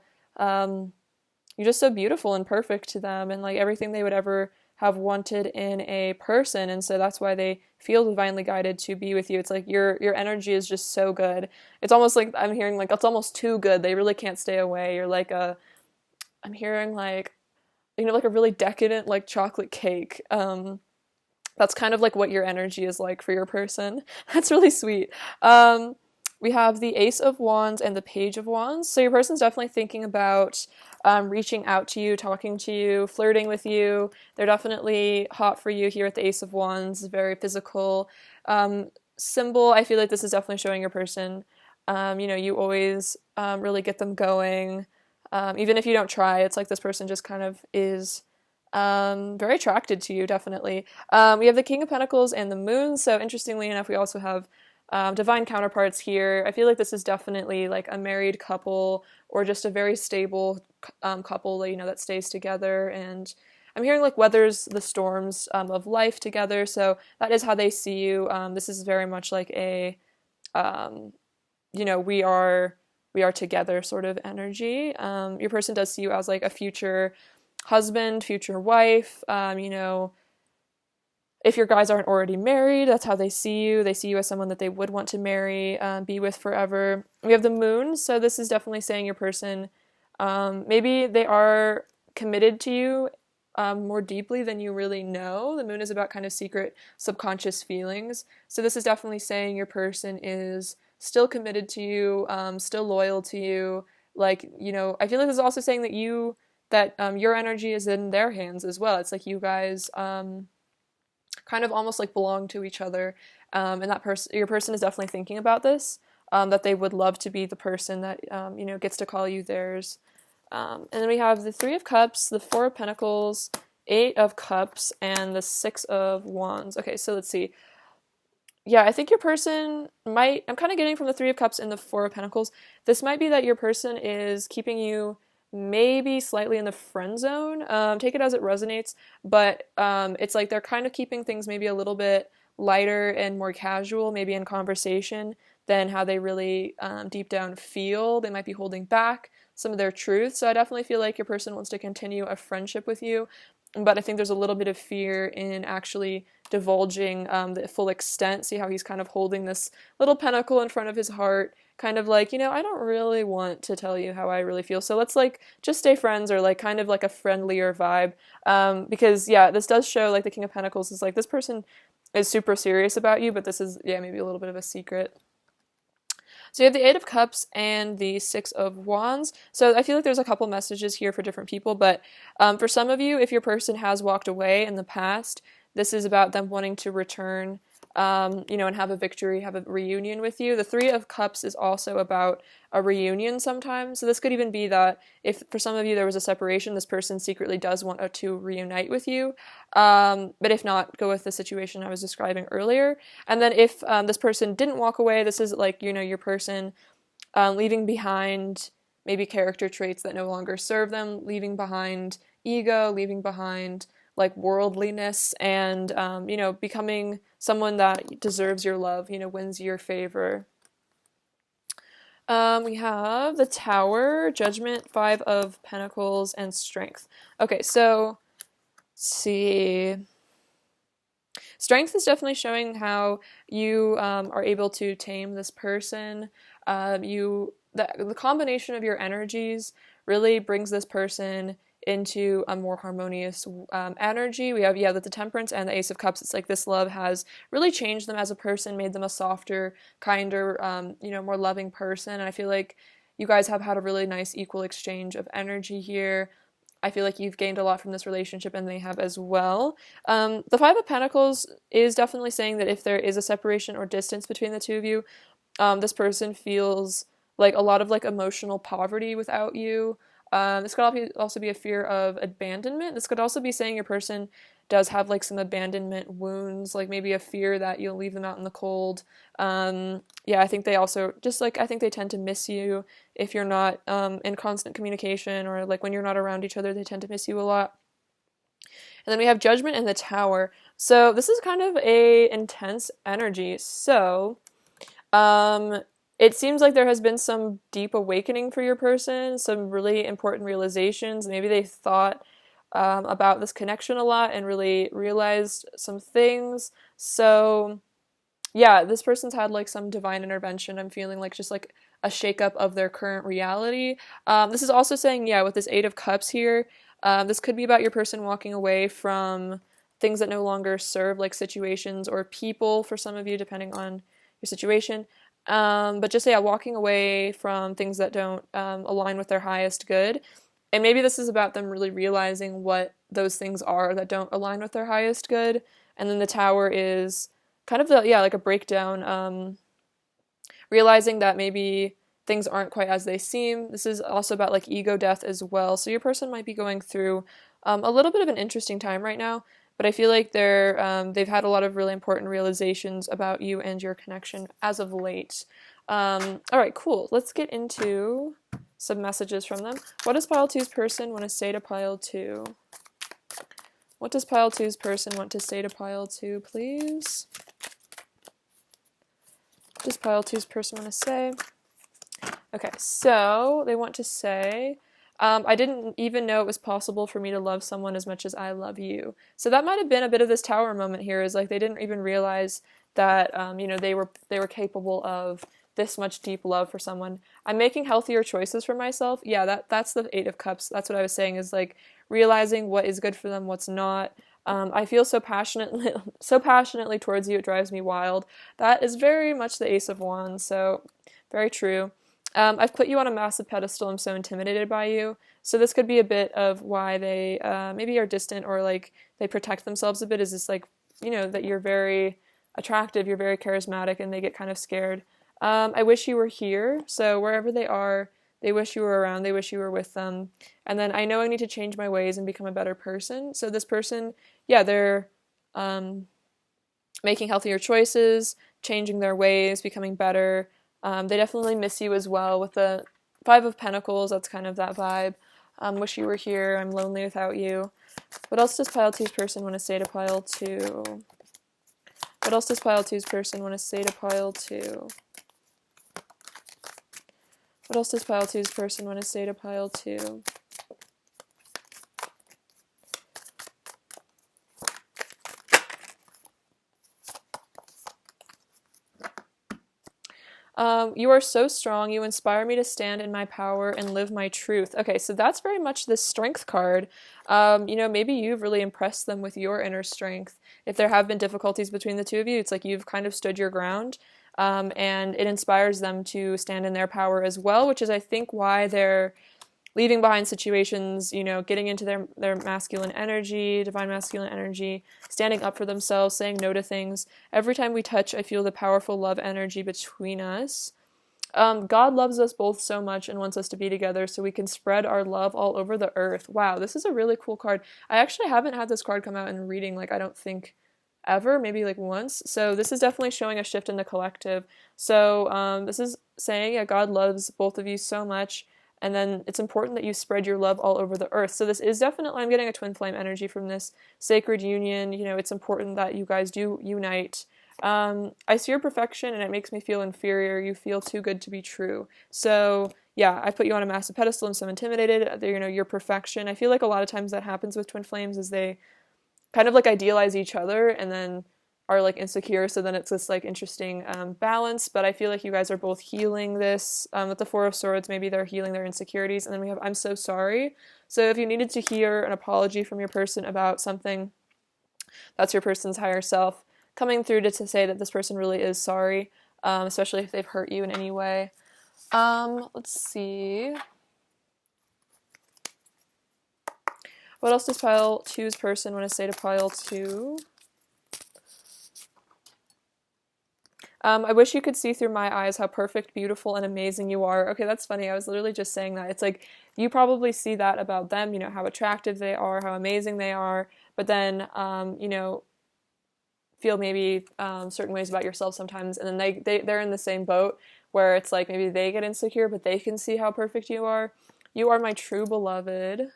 beautiful and perfect to them, and like everything they would ever have wanted in a person, and so that's why they feel divinely guided to be with you. It's like your energy is just so good. It's almost like I'm hearing like it's almost too good. They really can't stay away. You're like I'm hearing like like a really decadent like chocolate cake. That's kind of like what your energy is like for your person. That's really sweet. We have the Ace of Wands and the Page of Wands. So your person's definitely thinking about reaching out to you, talking to you, flirting with you. They're definitely hot for you here at the Ace of Wands. Very physical symbol. I feel like this is definitely showing your person. You always really get them going. Even if you don't try, it's like this person just kind of is very attracted to you, definitely. We have the King of Pentacles and the Moon. So interestingly enough, we also have divine counterparts here. I feel like this is definitely like a married couple or just a very stable couple, that stays together. And I'm hearing like weathers the storms of life together. So that is how they see you. This is very much like a, we are together sort of energy. Your person does see you as like a future husband, future wife, if your guys aren't already married, that's how they see you. They see you as someone that they would want to marry, be with forever. We have the Moon, so this is definitely saying your person, maybe they are committed to you more deeply than you really know. The Moon is about kind of secret, subconscious feelings. So this is definitely saying your person is still committed to you, still loyal to you. Like, I feel like this is also saying that your energy is in their hands as well. It's like you guys kind of almost like belong to each other, and your person is definitely thinking about this, that they would love to be the person that gets to call you theirs. And then we have the Three of Cups, the Four of Pentacles, Eight of Cups, and the Six of Wands. Okay, so let's see. Yeah, I think your person might, I'm kind of getting from the Three of Cups and the Four of Pentacles, this might be that your person is keeping you maybe slightly in the friend zone. Take it as it resonates, but it's like they're kind of keeping things maybe a little bit lighter and more casual, maybe in conversation, than how they really deep down feel. They might be holding back some of their truth. So I definitely feel like your person wants to continue a friendship with you, but I think there's a little bit of fear in actually divulging the full extent. See how he's kind of holding this little pentacle in front of his heart, kind of like, I don't really want to tell you how I really feel, so let's like just stay friends, or like kind of like a friendlier vibe, because this does show like the King of Pentacles is like this person is super serious about you, but this is maybe a little bit of a secret. So you have the Eight of Cups and the Six of Wands. So I feel like there's a couple messages here for different people, but for some of you, if your person has walked away in the past, this is about them wanting to return, and have a victory, have a reunion with you. The Three of Cups is also about a reunion sometimes. So this could even be that if for some of you there was a separation, this person secretly does want to reunite with you. But if not, go with the situation I was describing earlier. And then if this person didn't walk away, this is like, your person leaving behind maybe character traits that no longer serve them, leaving behind ego, leaving behind like worldliness, and becoming someone that deserves your love, wins your favor. We have the Tower, Judgment, Five of Pentacles, and Strength. Okay, so let's see. Strength is definitely showing how you are able to tame this person. The combination of your energies really brings this person into a more harmonious energy. We have, yeah, the Temperance and the Ace of Cups. It's like this love has really changed them as a person, made them a softer, kinder, more loving person. And I feel like you guys have had a really nice equal exchange of energy here. I feel like you've gained a lot from this relationship, and they have as well. The Five of Pentacles is definitely saying that if there is a separation or distance between the two of you, this person feels like a lot of like emotional poverty without you. This could also be a fear of abandonment. This could also be saying your person does have like some abandonment wounds, like maybe a fear that you'll leave them out in the cold. I think they also I think they tend to miss you if you're not in constant communication, or like when you're not around each other, they tend to miss you a lot. And then we have Judgment and the Tower. So this is kind of a intense energy. So it seems like there has been some deep awakening for your person, some really important realizations. Maybe they thought about this connection a lot and really realized some things. So yeah, this person's had like some divine intervention. I'm feeling like just like a shakeup of their current reality. This is also saying, yeah, with this Eight of Cups here, this could be about your person walking away from things that no longer serve, like situations or people for some of you, depending on your situation. But just, yeah, walking away from things that don't align with their highest good. And maybe this is about them really realizing what those things are that don't align with their highest good. And then the Tower is kind of like a breakdown, realizing that maybe things aren't quite as they seem. This is also about like ego death as well. So your person might be going through a little bit of an interesting time right now, but I feel like they've had a lot of really important realizations about you and your connection as of late. All right, cool. Let's get into some messages from them. What does Pile 2's person want to say to Pile 2? What does Pile 2's person want to say to Pile 2, please? What does Pile 2's person want to say? Okay, so they want to say, I didn't even know it was possible for me to love someone as much as I love you. So that might have been a bit of this Tower moment here, is like they didn't even realize that they were capable of this much deep love for someone. I'm making healthier choices for myself. Yeah, that's the Eight of Cups. That's what I was saying, is like realizing what is good for them, what's not. I feel so passionately towards you, it drives me wild. That is very much the Ace of Wands, so very true. I've put you on a massive pedestal. I'm so intimidated by you. So this could be a bit of why they maybe are distant, or like they protect themselves a bit, is this like, that you're very attractive, you're very charismatic, and they get kind of scared. I wish you were here. So wherever they are, they wish you were around, they wish you were with them. And then I know I need to change my ways and become a better person. So this person, yeah, they're making healthier choices, changing their ways, becoming better. They definitely miss you as well with the Five of Pentacles. That's kind of that vibe. Wish you were here. I'm lonely without you. What else does Pile 2's person want to say to Pile 2? What else does Pile 2's person want to say to Pile 2? What else does Pile 2's person want to say to Pile 2? You are so strong. You inspire me to stand in my power and live my truth. Okay, so that's very much the Strength card. Maybe you've really impressed them with your inner strength. If there have been difficulties between the two of you, it's like you've kind of stood your ground, and it inspires them to stand in their power as well, which is, I think, why they're leaving behind situations, getting into their masculine energy, divine masculine energy, standing up for themselves, saying no to things. Every time we touch, I feel the powerful love energy between us. God loves us both so much and wants us to be together so we can spread our love all over the earth. Wow, this is a really cool card. I actually haven't had this card come out in reading, I don't think ever, maybe once. So this is definitely showing a shift in the collective. So this is saying, yeah, God loves both of you so much. And then it's important that you spread your love all over the earth. So this is definitely, I'm getting a twin flame energy from this sacred union. It's important that you guys do unite. I see your perfection and it makes me feel inferior. You feel too good to be true. So yeah, I put you on a massive pedestal. I'm so intimidated. Your perfection. I feel like a lot of times that happens with twin flames, is they kind of idealize each other and then are like insecure, so then it's this like interesting balance. But I feel like you guys are both healing this with the Four of Swords. Maybe they're healing their insecurities. And then we have I'm so sorry. So if you needed to hear an apology from your person about something, that's your person's higher self coming through to say that this person really is sorry, especially if they've hurt you in any way. Let's see. What else does pile two's person want to say to pile two? I wish you could see through my eyes how perfect, beautiful, and amazing you are. Okay, that's funny. I was literally just saying that. It's like, you probably see that about them, you know, how attractive they are, how amazing they are, but then, you know, feel maybe certain ways about yourself sometimes, and then they're in the same boat where it's like maybe they get insecure, but they can see how perfect you are. You are my true beloved.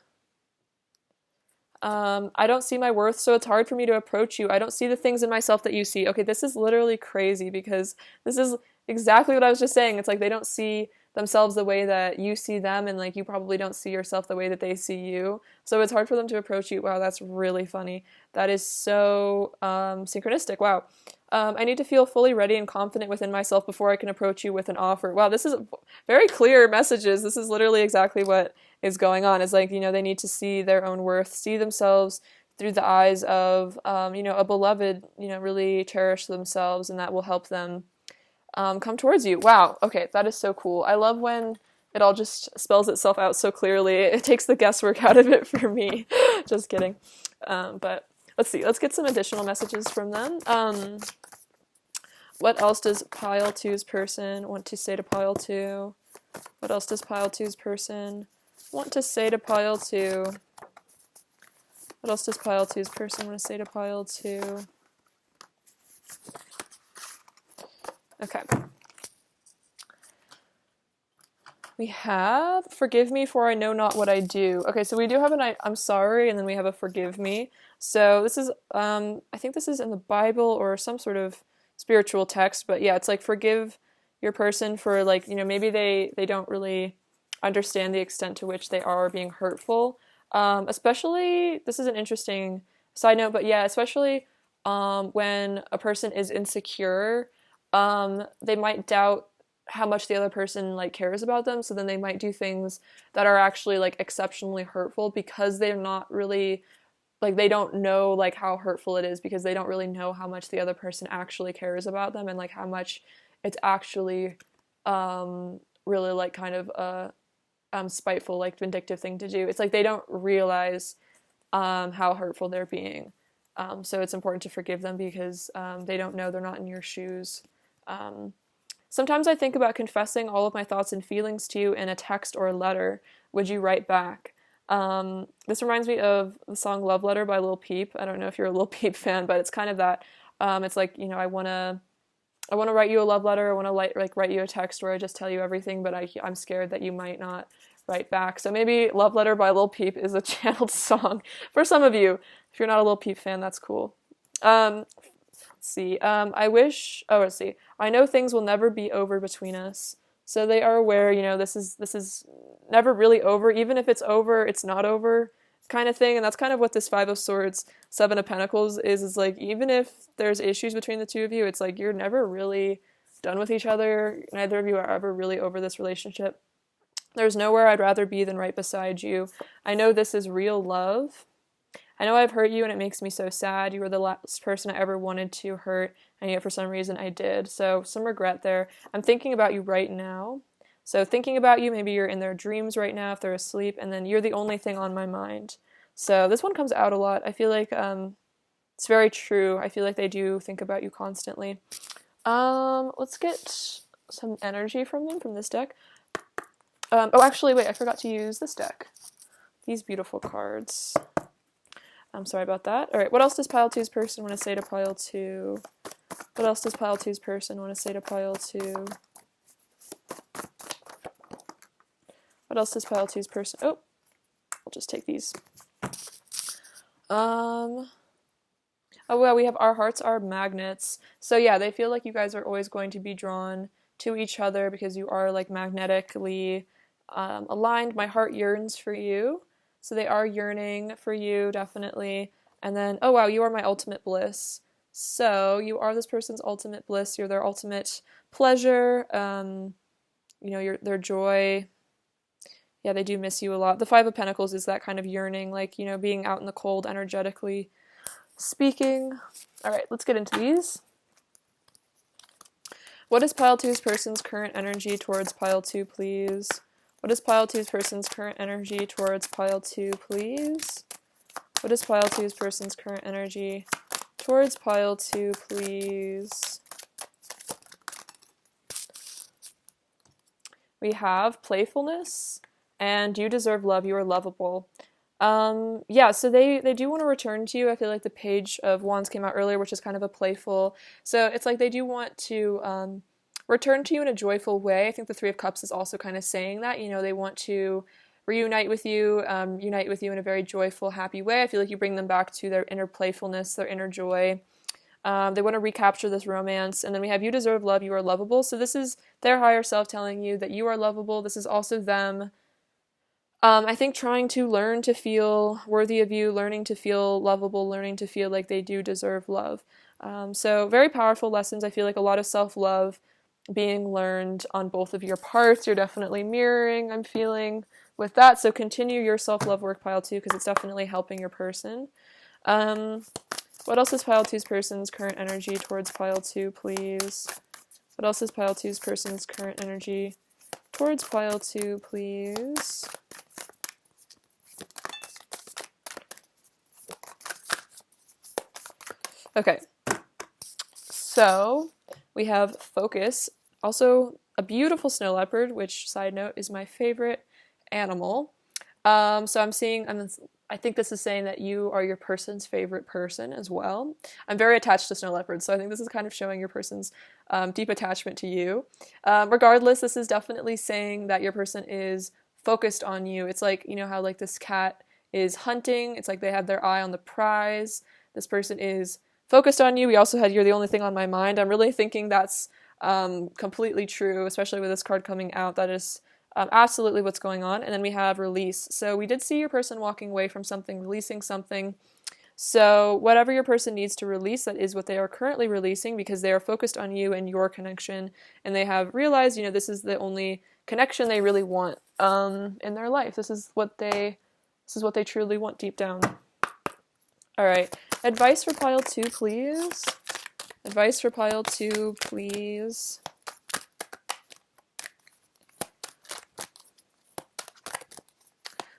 I don't see my worth, so it's hard for me to approach you. I don't see the things in myself that you see. Okay, this is literally crazy because this is exactly what I was just saying. It's like they don't see themselves the way that you see them, and like you probably don't see yourself the way that they see you. So it's hard for them to approach you. Wow, that's really funny. That is so synchronistic. Wow. I need to feel fully ready and confident within myself before I can approach you with an offer. Wow, this is very clear messages. This is literally exactly what is going on. It's like, you know, they need to see their own worth, see themselves through the eyes of, you know, a beloved, you know, really cherish themselves, and that will help them come towards you. Wow, okay, that is so cool. I love when it all just spells itself out so clearly. It takes the guesswork out of it for me. Just kidding. But let's see. Let's get some additional messages from them. What else does pile two's person want to say to pile two? What else does pile two's person want to say to pile two? What else does pile two's person want to say to pile two? Okay. We have forgive me for I know not what I do. Okay, so we do have an I'm sorry, and then we have a forgive me. So this is I think this is in the Bible or some sort of spiritual text, but yeah, it's like forgive your person for, like, you know, maybe they don't really understand the extent to which they are being hurtful. Especially, this is an interesting side note, but yeah, especially when a person is insecure, they might doubt how much the other person like cares about them, so then they might do things that are actually like exceptionally hurtful because they're not really like, they don't know like how hurtful it is because they don't really know how much the other person actually cares about them, and like how much it's actually really like kind of a spiteful, like vindictive thing to do. It's like they don't realize how hurtful they're being. So it's important to forgive them because they don't know, they're not in your shoes. Sometimes I think about confessing all of my thoughts and feelings to you in a text or a letter. Would you write back? This reminds me of the song Love Letter by Lil Peep. I don't know if you're a Lil Peep fan, but it's kind of that. It's like, you know, I want to write you a love letter. I want to write you a text where I just tell you everything, but I'm scared that you might not write back. So maybe Love Letter by Lil Peep is a channeled song for some of you. If you're not a Lil Peep fan, that's cool. Let's see. Let's see. I know things will never be over between us. So they are aware, you know, this is never really over. Even if it's over, it's not over kind of thing. And that's kind of what this Five of Swords, Seven of Pentacles is like, even if there's issues between the two of you, it's like you're never really done with each other. Neither of you are ever really over this relationship. There's nowhere I'd rather be than right beside you. I know this is real love. I know I've hurt you and it makes me so sad. You were the last person I ever wanted to hurt, and yet for some reason I did. So some regret there. I'm thinking about you right now. So thinking about you, maybe you're in their dreams right now if they're asleep, and then you're the only thing on my mind. So this one comes out a lot. I feel like it's very true. I feel like they do think about you constantly. Let's get some energy from them from this deck. Actually, wait, I forgot to use this deck. These beautiful cards. I'm sorry about that. All right, what else does pile two's person want to say to pile two? What else does pile two's person want to say to pile two? What else does pile two's person? Oh, I'll just take these. Oh, well, we have our hearts are magnets. So yeah, they feel like you guys are always going to be drawn to each other because you are like magnetically aligned. My heart yearns for you. So they are yearning for you, definitely. And then, oh wow, you are my ultimate bliss. So you are this person's ultimate bliss. You're their ultimate pleasure. You're their joy. Yeah, they do miss you a lot. The Five of Pentacles is that kind of yearning, like, being out in the cold energetically speaking. All right, let's get into these. What is pile two's person's current energy towards pile two, please? What is pile two's person's current energy towards pile two, please? What is pile two's person's current energy towards pile two, please? We have playfulness and you deserve love. You are lovable. Yeah, so they do want to return to you. I feel like the Page of Wands came out earlier, which is kind of a playful. So it's like they do want to return to you in a joyful way. I think the Three of Cups is also kind of saying that. They want to reunite with you, unite with you in a very joyful, happy way. I feel like you bring them back to their inner playfulness, their inner joy. They want to recapture this romance. And then we have you deserve love. You are lovable. So this is their higher self telling you that you are lovable. This is also them I think trying to learn to feel worthy of you, learning to feel lovable, learning to feel like they do deserve love. So very powerful lessons. I feel like a lot of self-love being learned on both of your parts. You're definitely mirroring, I'm feeling, with that. So continue your self-love work, pile two, because it's definitely helping your person. What else is pile two's person's current energy towards pile two, please? What else is pile two's person's current energy towards pile two, please? Okay, so we have focus, also a beautiful snow leopard, which, side note, is my favorite animal. So I think this is saying that you are your person's favorite person as well. I'm very attached to snow leopards, so I think this is kind of showing your person's deep attachment to you. Regardless, this is definitely saying that your person is focused on you. It's like, how like this cat is hunting. It's like they have their eye on the prize. This person is focused on you. We also had You're the Only Thing on My Mind. I'm really thinking that's completely true, especially with this card coming out. That is absolutely what's going on. And then we have release. So we did see your person walking away from something, releasing something. So whatever your person needs to release, that is what they are currently releasing, because they are focused on you and your connection. And they have realized, this is the only connection they really want in their life. This is what they truly want deep down. All right. Advice for pile two, please. Advice for pile two, please.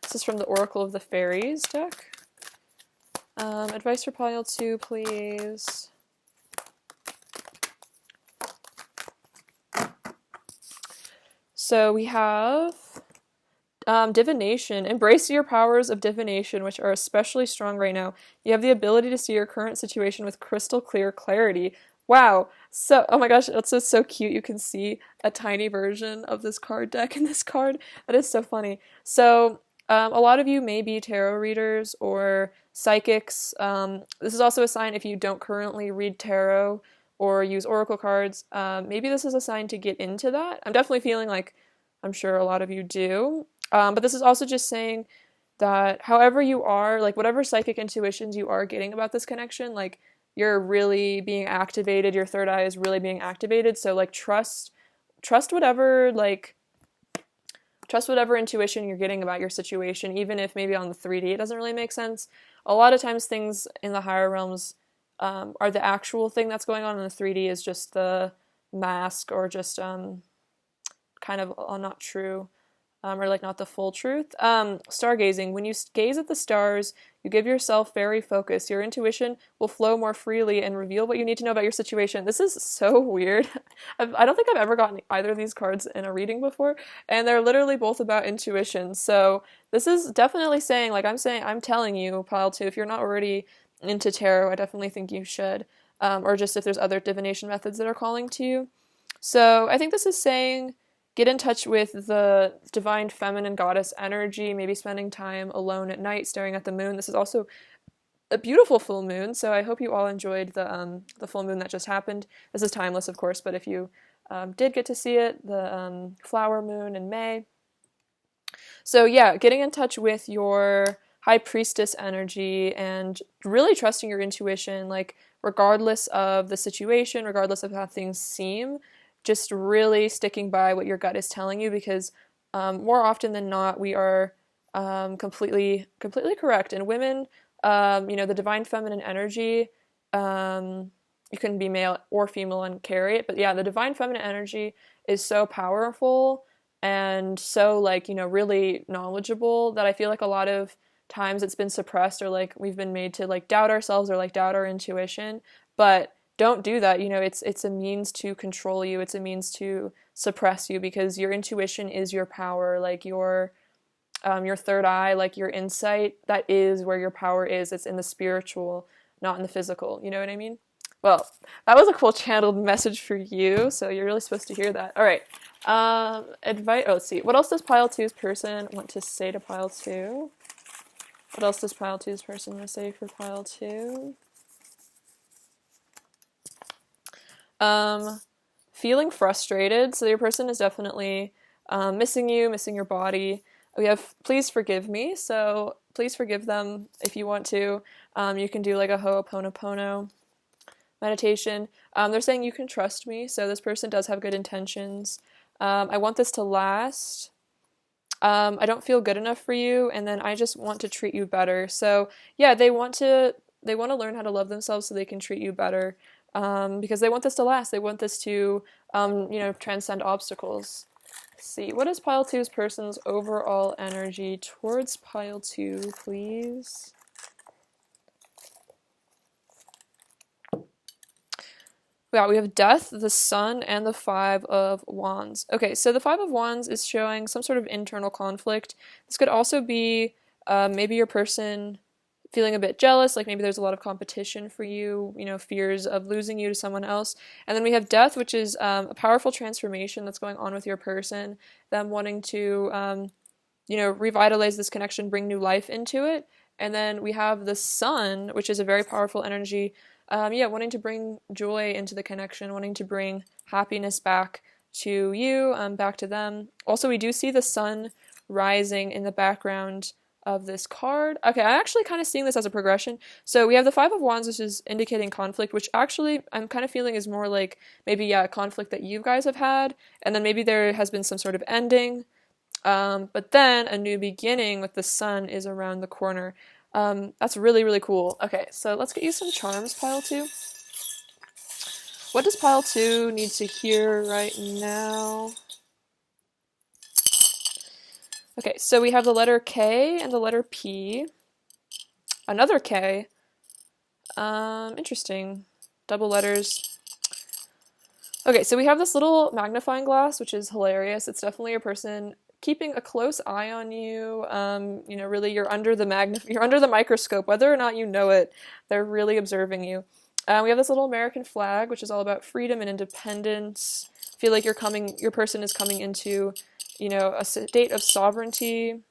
This is from the Oracle of the Fairies deck. Advice for pile two, please. So we have divination. Embrace your powers of divination, which are especially strong right now. You have the ability to see your current situation with crystal clear clarity. Wow. So, oh my gosh, that's just so cute. You can see a tiny version of this card deck in this card. That is so funny. So, a lot of you may be tarot readers or psychics. This is also a sign if you don't currently read tarot or use oracle cards. Maybe this is a sign to get into that. I'm definitely feeling like I'm sure a lot of you do. But this is also just saying that however you are, like whatever psychic intuitions you are getting about this connection, like you're really being activated, your third eye is really being activated. So like trust whatever intuition you're getting about your situation, even if maybe on the 3D it doesn't really make sense. A lot of times things in the higher realms are the actual thing that's going on, and the 3D is just the mask or just kind of not true. Or like not the full truth. Stargazing. When you gaze at the stars, you give yourself very focused. Your intuition will flow more freely and reveal what you need to know about your situation. This is so weird. I don't think I've ever gotten either of these cards in a reading before, and they're literally both about intuition. So this is definitely saying, like I'm telling you, pile two, if you're not already into tarot, I definitely think you should. Or just if there's other divination methods that are calling to you. So I think this is saying, get in touch with the divine feminine goddess energy, maybe spending time alone at night staring at the moon. This is also a beautiful full moon, so I hope you all enjoyed the full moon that just happened. This is timeless, of course, but if you did get to see it, the flower moon in May. So yeah, getting in touch with your high priestess energy and really trusting your intuition, like regardless of the situation, regardless of how things seem, just really sticking by what your gut is telling you, because more often than not, we are completely correct. And women, the divine feminine energy, you can be male or female and carry it, but yeah, the divine feminine energy is so powerful and so really knowledgeable that I feel like a lot of times it's been suppressed, or we've been made to doubt ourselves, or doubt our intuition. But don't do that. It's a means to control you. It's a means to suppress you, because your intuition is your power, your third eye, your insight. That is where your power is. It's in the spiritual, not in the physical. You know what I mean? Well, that was a cool channeled message for you, so you're really supposed to hear that. All right. Advice. Oh, let's see. What else does pile two's person want to say to pile two? What else does pile two's person want to say for pile two? Feeling frustrated. So your person is definitely missing you, missing your body. We have please forgive me. So please forgive them if you want to. You can do a Ho'oponopono meditation. They're saying you can trust me. So this person does have good intentions. I want this to last. I don't feel good enough for you, and then I just want to treat you better. So yeah, they want to learn how to love themselves so they can treat you better, because they want this to last. They want this to transcend obstacles. Let's see, what is pile two's person's overall energy towards pile two, please? Yeah, we have Death, the Sun, and the Five of Wands. Okay, so the Five of Wands is showing some sort of internal conflict. This could also be maybe your person feeling a bit jealous, maybe there's a lot of competition for you, fears of losing you to someone else. And then we have Death, which is a powerful transformation that's going on with your person, them wanting to, revitalize this connection, bring new life into it. And then we have the Sun, which is a very powerful energy, wanting to bring joy into the connection, wanting to bring happiness back to you, back to them. Also, we do see the sun rising in the background of this card. Okay, I'm actually kind of seeing this as a progression. So we have the Five of Wands, which is indicating conflict, which actually I'm kind of feeling is more maybe, a conflict that you guys have had, and then maybe there has been some sort of ending. But then a new beginning with the sun is around the corner. That's really, really cool. Okay, so let's get you some charms, pile two. What does pile two need to hear right now? Okay, so we have the letter K and the letter P. Another K. Interesting. Double letters. Okay, so we have this little magnifying glass, which is hilarious. It's definitely a person keeping a close eye on you. Really you're under the microscope, whether or not you know it. They're really observing you. We have this little American flag, which is all about freedom and independence. I feel like your person is coming into, a state of sovereignty.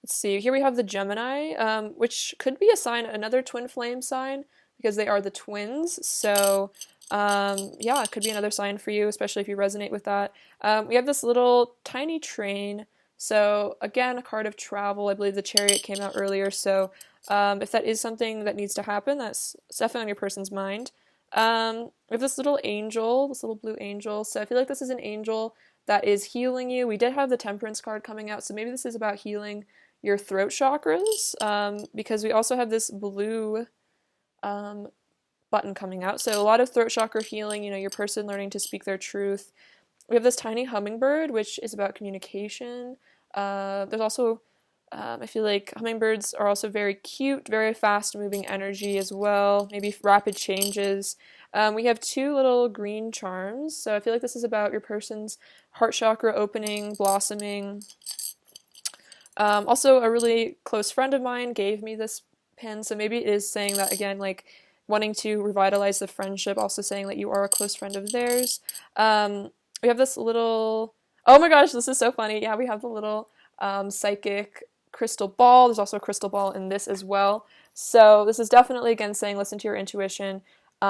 Let's see. Here we have the Gemini, which could be another twin flame sign, because they are the twins. So it could be another sign for you, especially if you resonate with that. We have this little tiny train. So again, a card of travel. I believe the Chariot came out earlier. So if that is something that needs to happen, that's definitely on your person's mind. We have this little angel, this little blue angel. So I feel like this is an angel that is healing you. We did have the Temperance card coming out. So maybe this is about healing your throat chakras, because we also have this blue button coming out. So a lot of throat chakra healing, your person learning to speak their truth. We have this tiny hummingbird, which is about communication. There's also, I feel like hummingbirds are also very cute, very fast moving energy as well, maybe rapid changes. We have two little green charms. So I feel like this is about your person's heart chakra opening, blossoming. Also, a really close friend of mine gave me this pin, so maybe it is saying that again, wanting to revitalize the friendship, also saying that you are a close friend of theirs. We have this little, oh my gosh, this is so funny. Yeah, we have the little psychic crystal ball. There's also a crystal ball in this as well. So this is definitely, again, saying listen to your intuition,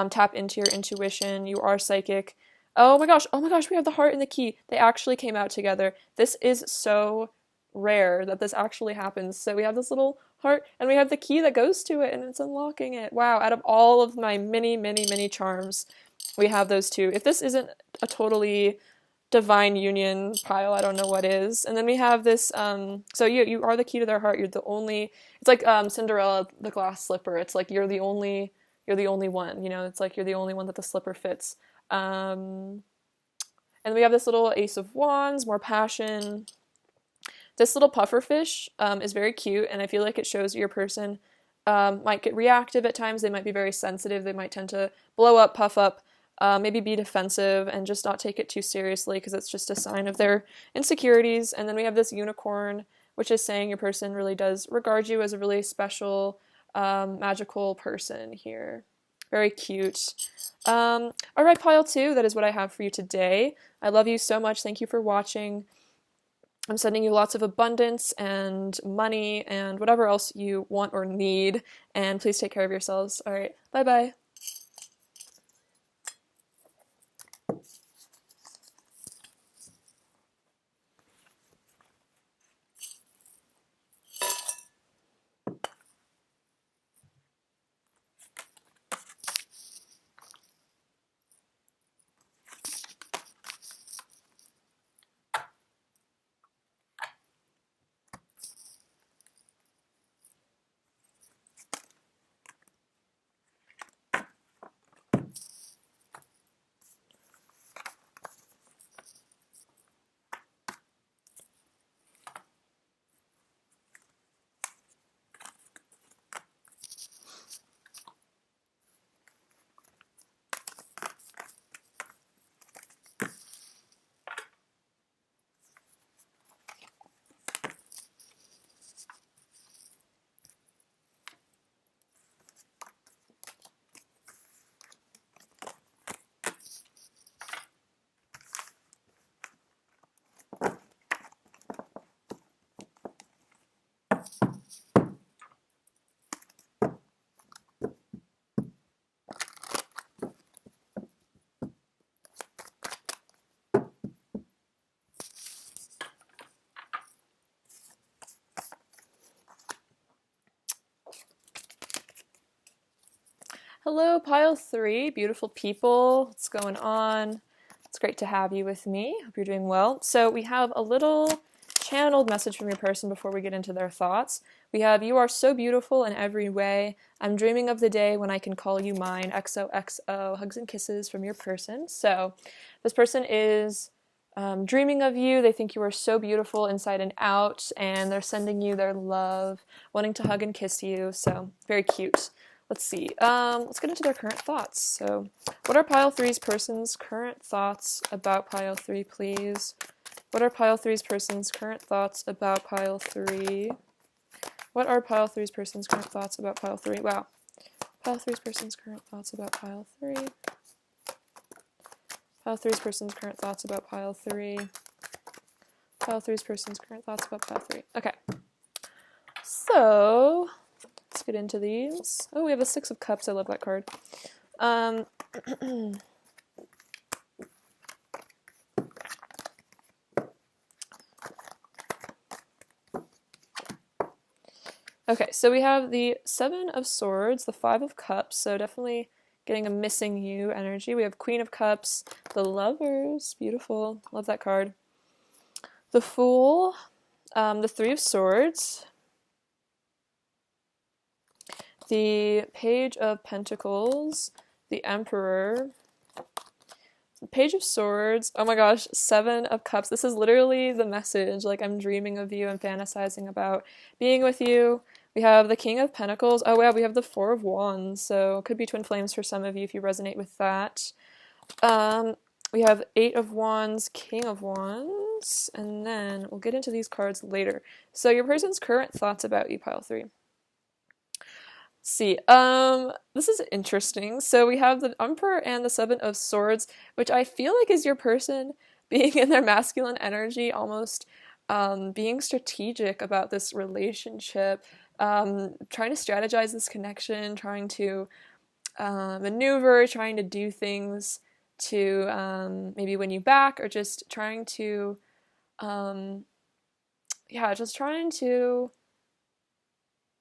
tap into your intuition. You are psychic. Oh my gosh, we have the heart and the key. They actually came out together. This is so rare that this actually happens. So we have this little heart, and we have the key that goes to it, and it's unlocking it. Wow, out of all of my many charms, we have those two. If this isn't a totally divine union pile, I don't know what is. And then we have this, so you are the key to their heart. You're the only, it's like Cinderella, the glass slipper. It's like you're the only one, you know, it's like you're the only one that the slipper fits. And we have this little Ace of Wands, more passion. This little puffer fish is very cute, and I feel like it shows your person might get reactive at times. They might be very sensitive. They might tend to blow up, puff up, maybe be defensive, and just not take it too seriously because it's just a sign of their insecurities. And then we have this unicorn, which is saying your person really does regard you as a really special, magical person here. Very cute. All right, pile 2, that is what I have for you today. I love you so much. Thank you for watching. I'm sending you lots of abundance and money and whatever else you want or need. And please take care of yourselves. All right, bye-bye. Hello, pile 3, beautiful people. What's going on? It's great to have you with me. Hope you're doing well. So we have a little channeled message from your person before we get into their thoughts. We have, you are so beautiful in every way. I'm dreaming of the day when I can call you mine. XOXO, hugs and kisses from your person. So this person is dreaming of you. They think you are so beautiful inside and out, and they're sending you their love, wanting to hug and kiss you. So very cute. Let's see. Let's get into their current thoughts. So, what are pile 3's person's current thoughts about pile 3, please? What are pile 3's person's current thoughts about pile 3? What are pile 3's person's current thoughts about pile 3? Wow. Pile 3's person's current thoughts about pile 3. Pile 3's person's current thoughts about pile 3. Pile 3's person's current thoughts about pile 3. Okay. So, let's get into these. Oh, we have a 6 of Cups. I love that card. Okay, so we have the 7 of Swords, the 5 of Cups, so definitely getting a missing you energy. We have Queen of Cups, the Lovers, beautiful, love that card. The Fool, the 3 of Swords, the Page of Pentacles, the Emperor, the Page of Swords, oh my gosh, 7 of Cups. This is literally the message, like I'm dreaming of you, I'm fantasizing about being with you. We have the King of Pentacles. Oh wow, we have the 4 of Wands, so it could be twin flames for some of you if you resonate with that. We have 8 of Wands, King of Wands, and then we'll get into these cards later. So your person's current thoughts about you, pile 3. Let's see, this is interesting. So we have the Emperor and the 7 of Swords, which I feel like is your person being in their masculine energy, almost being strategic about this relationship, trying to strategize this connection, trying to maneuver, trying to do things to maybe win you back, or just trying to yeah, just trying to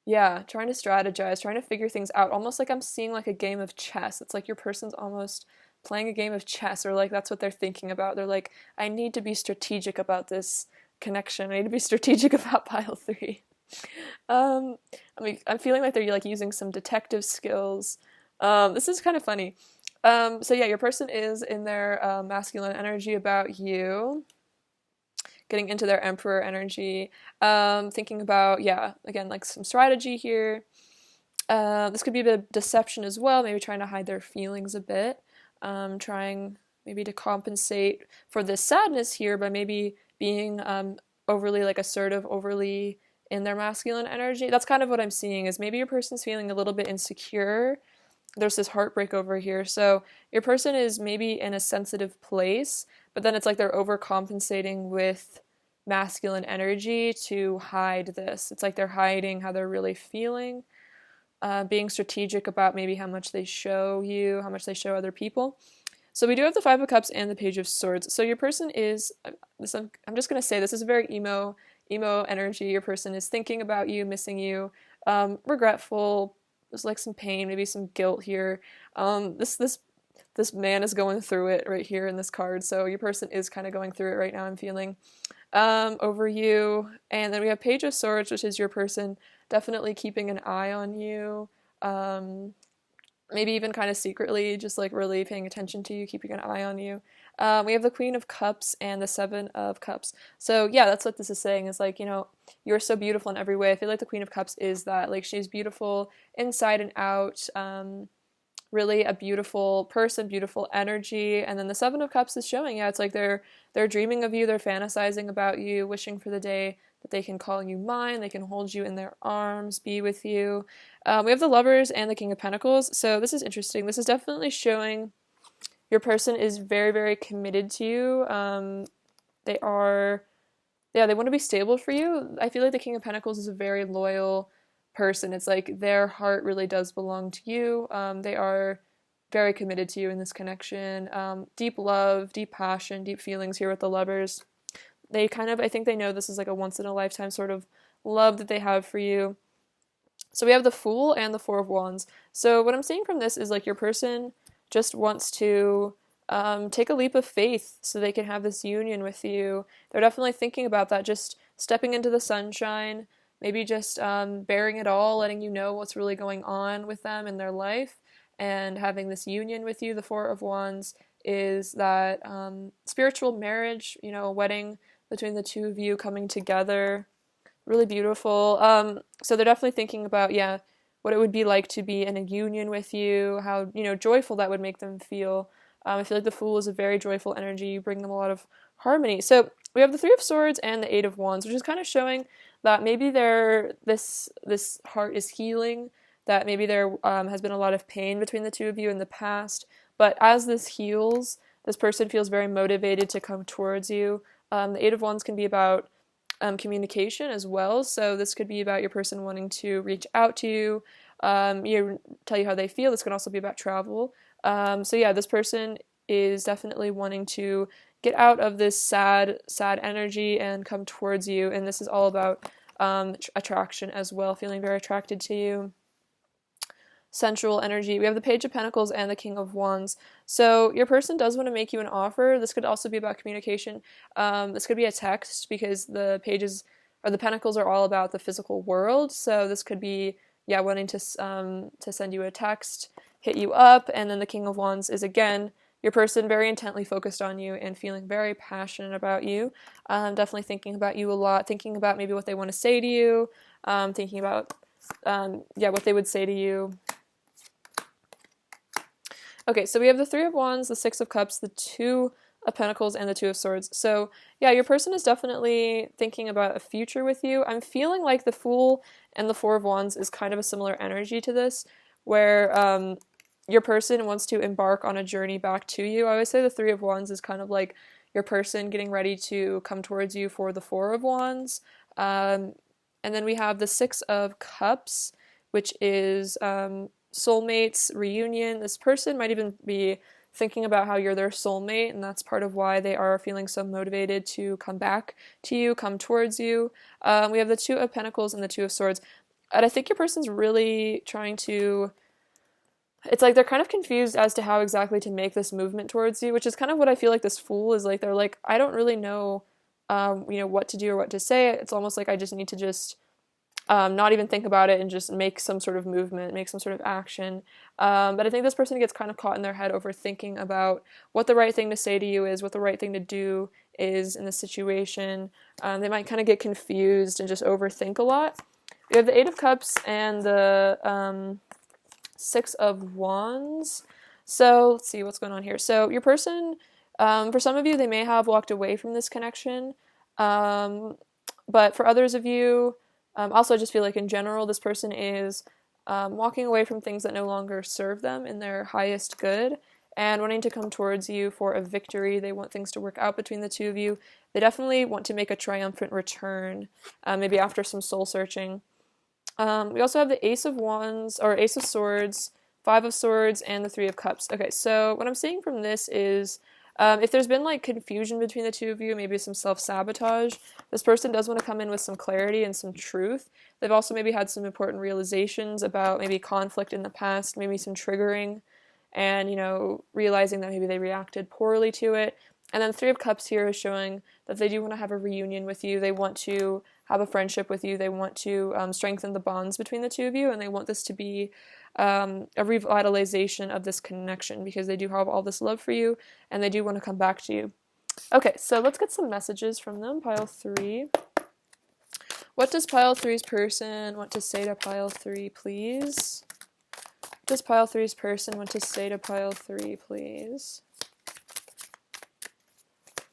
strategize, trying to figure things out, almost like I'm seeing like a game of chess. It's like your person's almost playing a game of chess, or like that's what they're thinking about. They're like, I need to be strategic about this connection. I need to be strategic about pile three. Um, I mean, I'm feeling like they're like using some detective skills. This is kind of funny. So yeah, your person is in their masculine energy about you, getting into their emperor energy, thinking about, yeah, again, like some strategy here. This could be a bit of deception as well, maybe trying to hide their feelings a bit, trying maybe to compensate for this sadness here by maybe being overly like assertive, overly in their masculine energy. That's kind of what I'm seeing, is maybe your person's feeling a little bit insecure. There's this heartbreak over here. So your person is maybe in a sensitive place, but then it's like they're overcompensating with masculine energy to hide this. It's like they're hiding how they're really feeling, being strategic about maybe how much they show you, how much they show other people. So we do have the Five of Cups and the Page of Swords. So your person is, I'm just going to say, this is a very emo energy. Your person is thinking about you, missing you, regretful. There's like some pain, maybe some guilt here. This man is going through it right here in this card. So your person is kind of going through it right now, I'm feeling, over you. And then we have Page of Swords, which is your person definitely keeping an eye on you. Maybe even kind of secretly, just like really paying attention to you, keeping an eye on you. We have the Queen of Cups and the Seven of Cups. So yeah, that's what this is saying, is like, you're so beautiful in every way. I feel like the Queen of Cups is that, like, she's beautiful inside and out, really a beautiful person, beautiful energy. And then the Seven of Cups is showing, yeah, it's like they're dreaming of you, they're fantasizing about you, wishing for the day that they can call you mine, they can hold you in their arms, be with you. We have the Lovers and the King of Pentacles. So this is interesting. This is definitely showing your person is very, very committed to you. They want to be stable for you. I feel like the King of Pentacles is a very loyal person. It's like their heart really does belong to you. They are very committed to you in this connection. Deep love, deep passion, deep feelings here with the Lovers. They kind of, I think they know this is like a once in a lifetime sort of love that they have for you. So we have the Fool and the Four of Wands. So what I'm seeing from this is like your person just wants to take a leap of faith so they can have this union with you. They're definitely thinking about that, just stepping into the sunshine, maybe just bearing it all, letting you know what's really going on with them in their life, and having this union with you. The Four of Wands is that spiritual marriage, a wedding between the two of you coming together. Really beautiful. So they're definitely thinking about, yeah, what it would be like to be in a union with you, how, joyful that would make them feel. I feel like the Fool is a very joyful energy. You bring them a lot of harmony. So we have the Three of Swords and the Eight of Wands, which is kind of showing that maybe this heart is healing, that maybe there has been a lot of pain between the two of you in the past. But as this heals, this person feels very motivated to come towards you. The Eight of Wands can be about communication as well. So this could be about your person wanting to reach out to you, tell you how they feel. This can also be about travel. So yeah, this person is definitely wanting to get out of this sad energy and come towards you. And this is all about attraction as well, feeling very attracted to you. Sensual energy. We have the Page of Pentacles and the King of Wands. So your person does want to make you an offer. This could also be about communication. This could be a text, because the pages or the Pentacles are all about the physical world. So this could be, yeah, wanting to send you a text, hit you up. And then the King of Wands is, again, your person very intently focused on you and feeling very passionate about you. Definitely thinking about you a lot, thinking about maybe what they want to say to you, thinking about, what they would say to you. Okay, so we have the Three of Wands, the Six of Cups, the Two of Pentacles, and the Two of Swords. So yeah, your person is definitely thinking about a future with you. I'm feeling like the Fool and the Four of Wands is kind of a similar energy to this, where your person wants to embark on a journey back to you. I always say the Three of Wands is kind of like your person getting ready to come towards you for the Four of Wands. And then we have the Six of Cups, which is soulmates, reunion. This person might even be thinking about how you're their soulmate, and that's part of why they are feeling so motivated to come back to you, come towards you. We have the Two of Pentacles and the Two of Swords. And I think your person's really trying to, it's like they're kind of confused as to how exactly to make this movement towards you, which is kind of what I feel like this Fool is like. They're like, I don't really know, what to do or what to say. It's almost like I just need to just not even think about it and just make some sort of movement, make some sort of action. But I think this person gets kind of caught in their head over thinking about what the right thing to say to you is, what the right thing to do is in the situation. They might kind of get confused and just overthink a lot. We have the Eight of Cups and the Six of Wands. So let's see what's going on here. So your person, for some of you, they may have walked away from this connection. But for others of you, also I just feel like in general, this person is walking away from things that no longer serve them in their highest good and wanting to come towards you for a victory. They want things to work out between the two of you. They definitely want to make a triumphant return, maybe after some soul searching. We also have the Ace of Wands, or Ace of Swords, Five of Swords, and the Three of Cups. Okay, so what I'm seeing from this is if there's been like confusion between the two of you, maybe some self-sabotage, this person does want to come in with some clarity and some truth. They've also maybe had some important realizations about maybe conflict in the past, maybe some triggering, and, realizing that maybe they reacted poorly to it. And then Three of Cups here is showing that they do want to have a reunion with you. They want to have a friendship with you. They want to strengthen the bonds between the two of you, and they want this to be a revitalization of this connection because they do have all this love for you, and they do want to come back to you. Okay, so let's get some messages from them. Pile 3. What does Pile 3's person want to say to Pile 3, please? What does Pile 3's person want to say to Pile 3, please?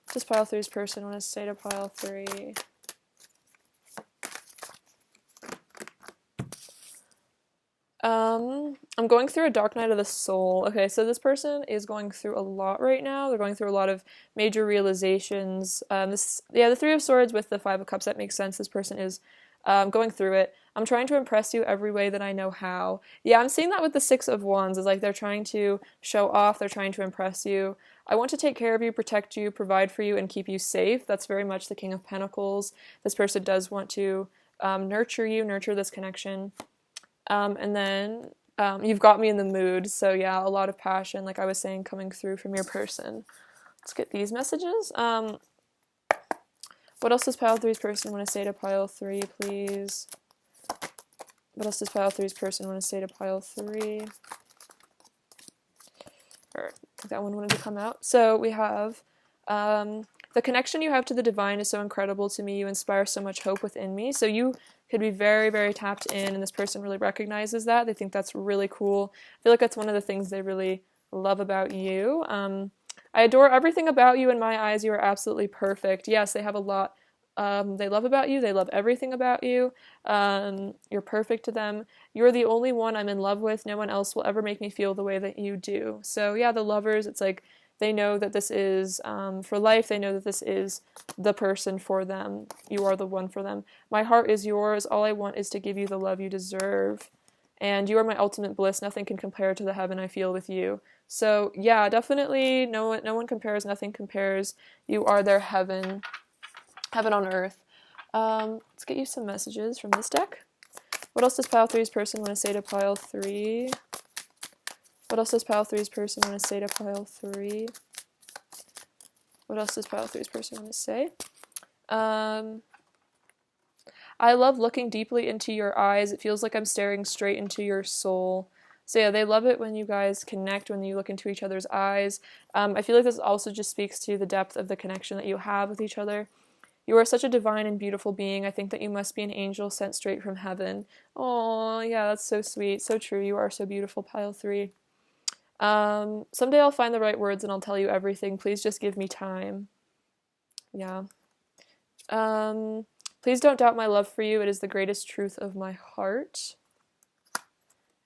What does Pile 3's person want to say to Pile 3? I'm going through a dark night of the soul. Okay, so this person is going through a lot right now. They're going through a lot of major realizations. The Three of Swords with the Five of Cups, that makes sense. This person is going through it. I'm trying to impress you every way that I know how. Yeah, I'm seeing that with the Six of Wands. It's like they're trying to show off. They're trying to impress you. I want to take care of you, protect you, provide for you, and keep you safe. That's very much the King of Pentacles. This person does want to nurture you, nurture this connection. And then you've got me in the mood. So yeah, a lot of passion, like I was saying, coming through from your person. Let's get these messages. What else does Pile 3's person want to say to Pile 3, please? What else does Pile 3's person want to say to Pile 3? Or that one wanted to come out. So we have the connection you have to the divine is so incredible to me. You inspire so much hope within me. So you could be very, very tapped in, and this person really recognizes that. They think that's really cool. I feel like that's one of the things they really love about you. I adore everything about you in my eyes. You are absolutely perfect. Yes, they have a lot they love about you. They love everything about you. You're perfect to them. You're the only one I'm in love with. No one else will ever make me feel the way that you do. So yeah, the lovers, it's like they know that this is for life. They know that this is the person for them. You are the one for them. My heart is yours. All I want is to give you the love you deserve. And you are my ultimate bliss. Nothing can compare to the heaven I feel with you. So yeah, definitely no one compares. Nothing compares. You are their heaven. Heaven on earth. Let's get you some messages from this deck. What else does Pile 3's person want to say to Pile 3? What else does Pile 3's person want to say to Pile 3? What else does Pile 3's person want to say? I love looking deeply into your eyes. It feels like I'm staring straight into your soul. So yeah, they love it when you guys connect, when you look into each other's eyes. I feel like this also just speaks to the depth of the connection that you have with each other. You are such a divine and beautiful being. I think that you must be an angel sent straight from heaven. Oh, yeah, that's so sweet. So true. You are so beautiful, Pile 3. Someday I'll find the right words and I'll tell you everything. Please just give me time. Yeah. Please don't doubt my love for you. It is the greatest truth of my heart.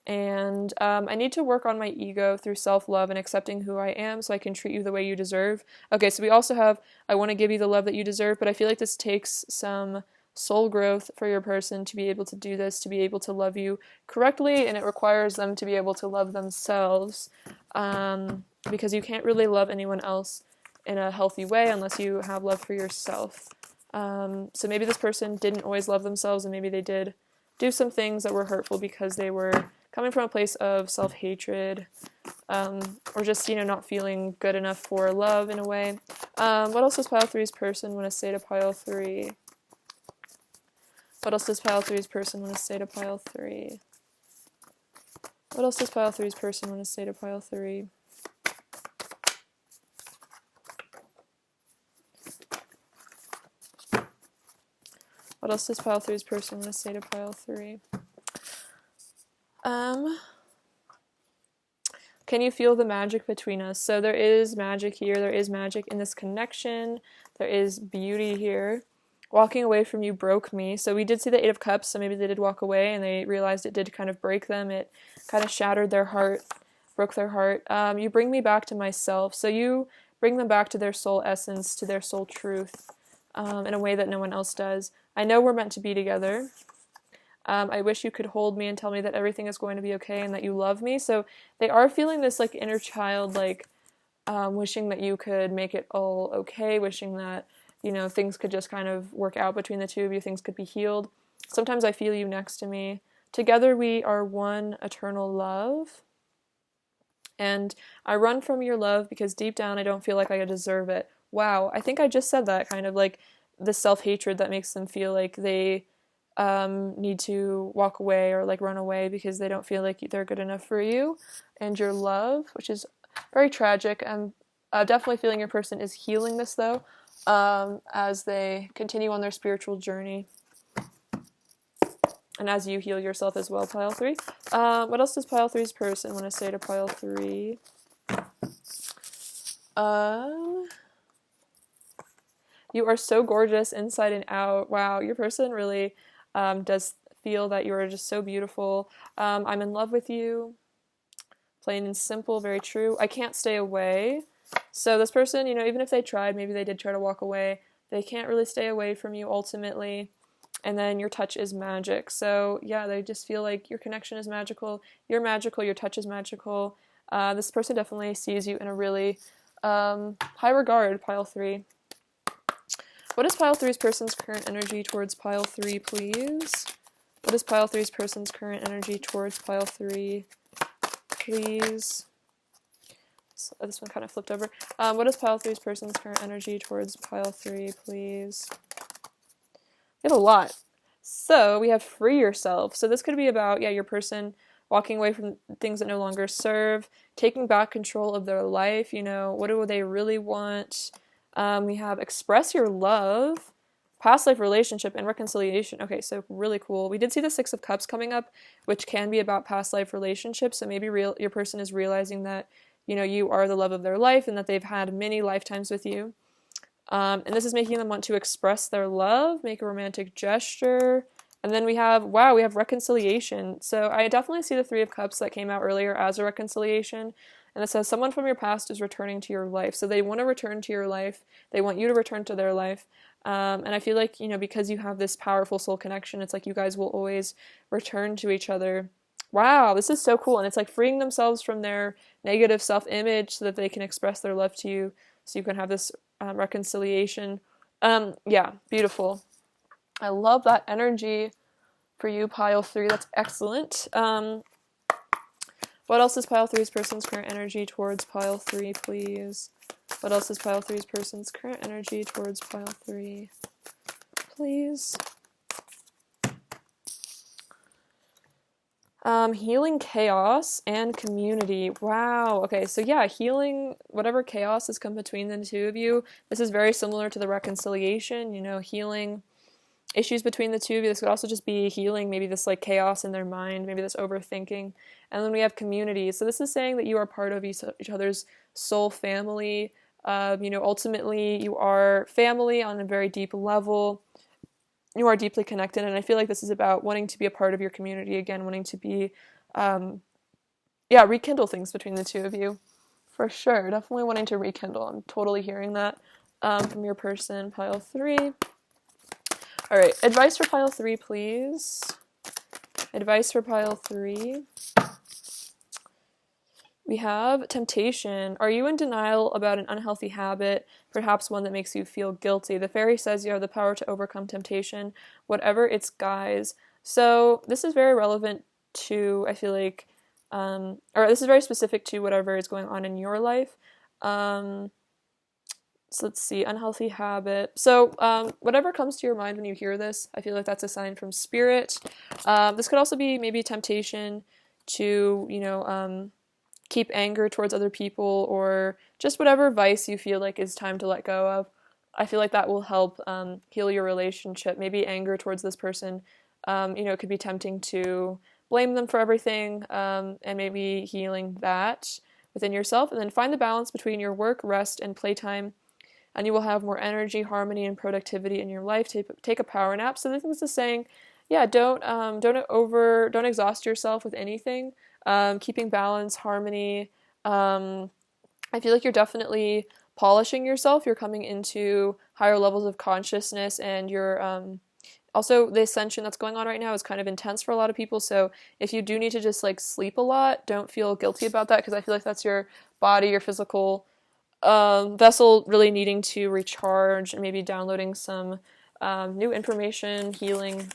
And I need to work on my ego through self-love and accepting who I am so I can treat you the way you deserve. Okay, so we also have, I want to give you the love that you deserve, but I feel like this takes some soul growth for your person to be able to do this, to be able to love you correctly, and it requires them to be able to love themselves. because you can't really love anyone else in a healthy way unless you have love for yourself. So maybe this person didn't always love themselves, and maybe they did do some things that were hurtful because they were coming from a place of self-hatred, or just, not feeling good enough for love in a way. What else does pile 3's person want to say to pile 3? What else does pile 3's person want to say to pile 3? What else does pile 3's person want to say to pile 3? What else does pile 3's person want to say to pile 3? Can you feel the magic between us? So there is magic here. There is magic in this connection. There is beauty here. Walking away from you broke me. So we did see the 8 of Cups, so maybe they did walk away and they realized it did kind of break them. It kind of shattered their heart, broke their heart. You bring me back to myself. So you bring them back to their soul essence, to their soul truth, in a way that no one else does. I know we're meant to be together. I wish you could hold me and tell me that everything is going to be okay and that you love me. So they are feeling this like inner child, like wishing that you could make it all okay, wishing that, things could just kind of work out between the two of you, things could be healed. Sometimes I feel you next to me. Together we are one eternal love. And I run from your love because deep down I don't feel like I deserve it. Wow, I think I just said that, kind of like the self-hatred that makes them feel like they need to walk away or like run away because they don't feel like they're good enough for you and your love, which is very tragic. I'm definitely feeling your person is healing this though, as they continue on their spiritual journey, and as you heal yourself as well, pile 3. What else does pile 3's person want to say to pile 3? You are so gorgeous inside and out. Wow, your person really does feel that you are just so beautiful. I'm in love with you. Plain and simple, very true. I can't stay away. So this person, even if they tried, maybe they did try to walk away, they can't really stay away from you ultimately. And then your touch is magic. So yeah, they just feel like your connection is magical. You're magical. Your touch is magical. This person definitely sees you in a really high regard, pile 3. What is pile 3's person's current energy towards pile 3, please? What is pile 3's person's current energy towards pile 3, please? So this one kind of flipped over. What is pile 3's person's current energy towards pile 3, please? We have a lot. So we have free yourself. So this could be about, your person walking away from things that no longer serve, taking back control of their life. What do they really want? We have express your love, past life relationship, and reconciliation. Okay, so really cool. We did see the 6 of Cups coming up, which can be about past life relationships. So maybe your person is realizing that, you are the love of their life and that they've had many lifetimes with you. And this is making them want to express their love, make a romantic gesture. And then we have reconciliation. So I definitely see the 3 of Cups that came out earlier as a reconciliation. And it says someone from your past is returning to your life. So they want to return to your life. They want you to return to their life. And I feel like, because you have this powerful soul connection, it's like you guys will always return to each other. Wow, this is so cool. And it's like freeing themselves from their negative self-image so that they can express their love to you. So you can have this reconciliation. Yeah, beautiful. I love that energy for you, pile 3. That's excellent. What else is pile 3's person's current energy towards pile 3, please? What else is pile 3's person's current energy towards pile 3, please? Healing chaos and community. Wow. Okay, so yeah, healing whatever chaos has come between the two of you. This is very similar to the reconciliation, healing issues between the two of you. This could also just be healing maybe this like chaos in their mind, maybe this overthinking. And then we have community. So this is saying that you are part of each other's soul family. Ultimately you are family on a very deep level. You are deeply connected, and I feel like this is about wanting to be a part of your community again, wanting to be, rekindle things between the two of you. For sure, definitely wanting to rekindle. I'm totally hearing that from your person, pile 3. All right, advice for pile 3, please. Advice for pile 3. We have temptation. Are you in denial about an unhealthy habit, perhaps one that makes you feel guilty? The fairy says you have the power to overcome temptation, whatever its guise. So this is very relevant to, I feel like, or this is very specific to whatever is going on in your life. So let's see, unhealthy habit. So whatever comes to your mind when you hear this, I feel like that's a sign from spirit. This could also be maybe temptation to, keep anger towards other people, or just whatever vice you feel like is time to let go of. I feel like that will help heal your relationship. Maybe anger towards this person, it could be tempting to blame them for everything, and maybe healing that within yourself. And then find the balance between your work, rest, and playtime, and you will have more energy, harmony, and productivity in your life. Take a power nap. So this is saying, yeah, don't exhaust yourself with anything. Keeping balance, harmony. I feel like you're definitely polishing yourself. You're coming into higher levels of consciousness, and you're also, the ascension that's going on right now is kind of intense for a lot of people. So if you do need to just like sleep a lot, don't feel guilty about that, because I feel like that's your body, your physical vessel really needing to recharge, and maybe downloading some new information, healing,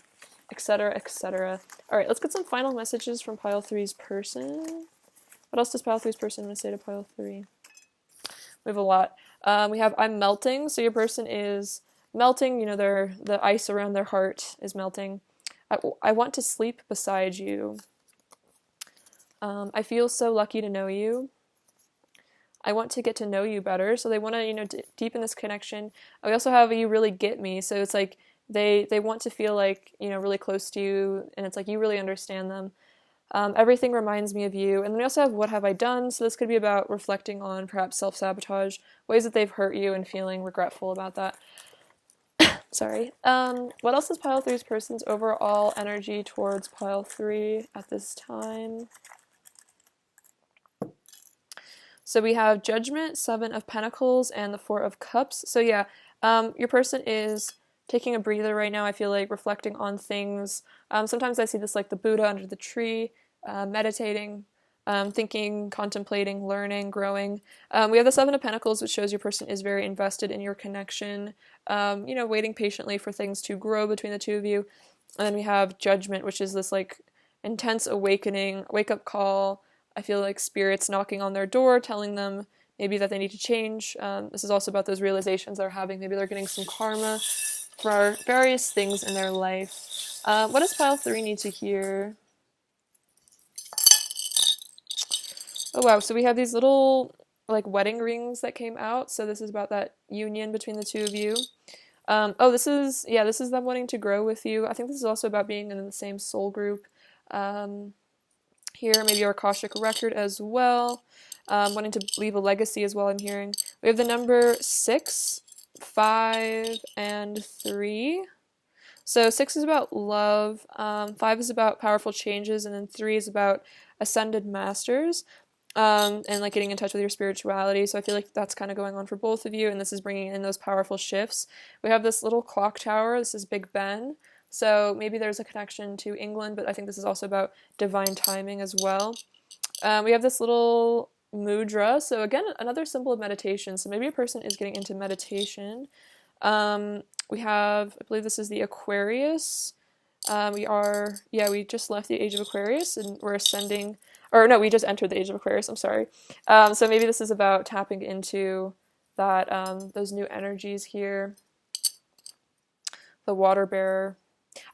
etc., etc. All right, let's get some final messages from pile three's person. What else does pile three's person want to say to pile three? We have a lot. We have I'm melting. So your person is melting. The ice around their heart is melting. I want to sleep beside you. I feel so lucky to know you. I want to get to know you better. So they want to, deepen this connection. We also have you really get me. So it's like they want to feel like, really close to you, and it's like you really understand them. Everything reminds me of you. And then we also have what have I done? So this could be about reflecting on perhaps self-sabotage, ways that they've hurt you, and feeling regretful about that. Sorry. What else is pile three's person's overall energy towards pile three at this time? So we have Judgment, Seven of Pentacles, and the Four of Cups. So yeah, your person is taking a breather right now, I feel like, reflecting on things. Sometimes I see this like the Buddha under the tree, meditating, thinking, contemplating, learning, growing. We have the Seven of Pentacles, which shows your person is very invested in your connection, waiting patiently for things to grow between the two of you. And then we have Judgment, which is this like intense awakening, wake-up call. I feel like spirits knocking on their door, telling them maybe that they need to change. This is also about those realizations they're having. Maybe they're getting some karma for various things in their life. What does pile three need to hear? Oh wow, so we have these little like wedding rings that came out. So this is about that union between the two of you. This is them wanting to grow with you. I think this is also about being in the same soul group. Here, maybe your Akashic record as well. Wanting to leave a legacy as well, I'm hearing. We have the number 6, 5, and 3. So 6 is about love, 5 is about powerful changes, and then 3 is about ascended masters, and like getting in touch with your spirituality. So I feel like that's kind of going on for both of you, and this is bringing in those powerful shifts. We have this little clock tower. This is Big Ben. So maybe there's a connection to England, but I think this is also about divine timing as well. We have this little mudra. So again, another symbol of meditation. So maybe a person is getting into meditation. We have, I believe this is the Aquarius. We just left the age of Aquarius, and we're ascending, or no, we just entered the age of Aquarius, I'm sorry. So maybe this is about tapping into that, those new energies here. The water bearer.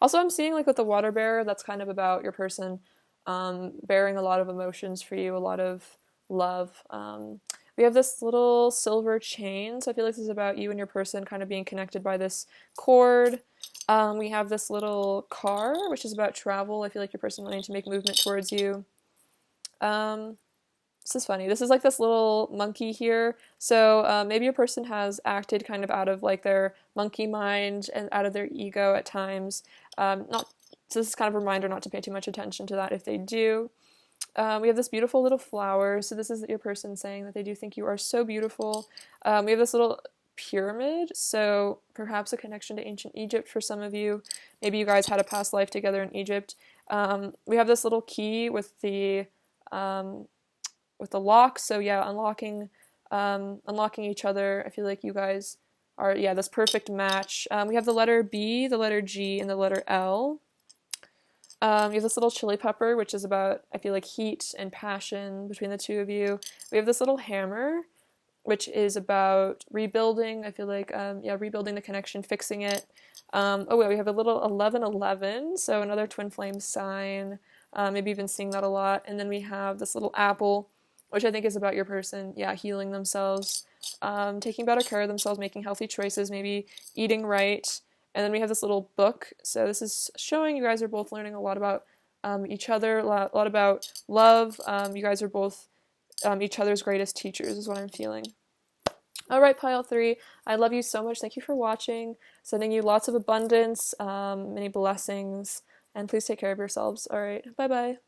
Also, I'm seeing like with the water bearer, that's kind of about your person bearing a lot of emotions for you, a lot of love. We have this little silver chain, so I feel like this is about you and your person kind of being connected by this cord. We have this little car, which is about travel. I feel like your person wanting to make movement towards you. This is funny. This is like this little monkey here. So maybe your person has acted kind of out of like their monkey mind and out of their ego at times. So this is kind of a reminder not to pay too much attention to that if they do. We have this beautiful little flower. So this is your person saying that they do think you are so beautiful. We have this little pyramid. So perhaps a connection to ancient Egypt for some of you. Maybe you guys had a past life together in Egypt. We have this little key with the with the lock. So yeah, unlocking each other. I feel like you guys are, yeah, this perfect match. We have the letter B, the letter G, and the letter L. You have this little chili pepper, which is about, I feel like, heat and passion between the two of you. We have this little hammer, which is about rebuilding. I feel like, yeah, rebuilding the connection, fixing it. Oh wait, we have a little 1111, so another twin flame sign. Maybe even seeing that a lot. And then we have this little apple, which I think is about your person, yeah, healing themselves, taking better care of themselves, making healthy choices, maybe eating right. And then we have this little book. So this is showing you guys are both learning a lot about each other, a lot about love. You guys are both each other's greatest teachers is what I'm feeling. All right, pile 3. I love you so much. Thank you for watching. Sending you lots of abundance, many blessings, and please take care of yourselves. All right, bye-bye.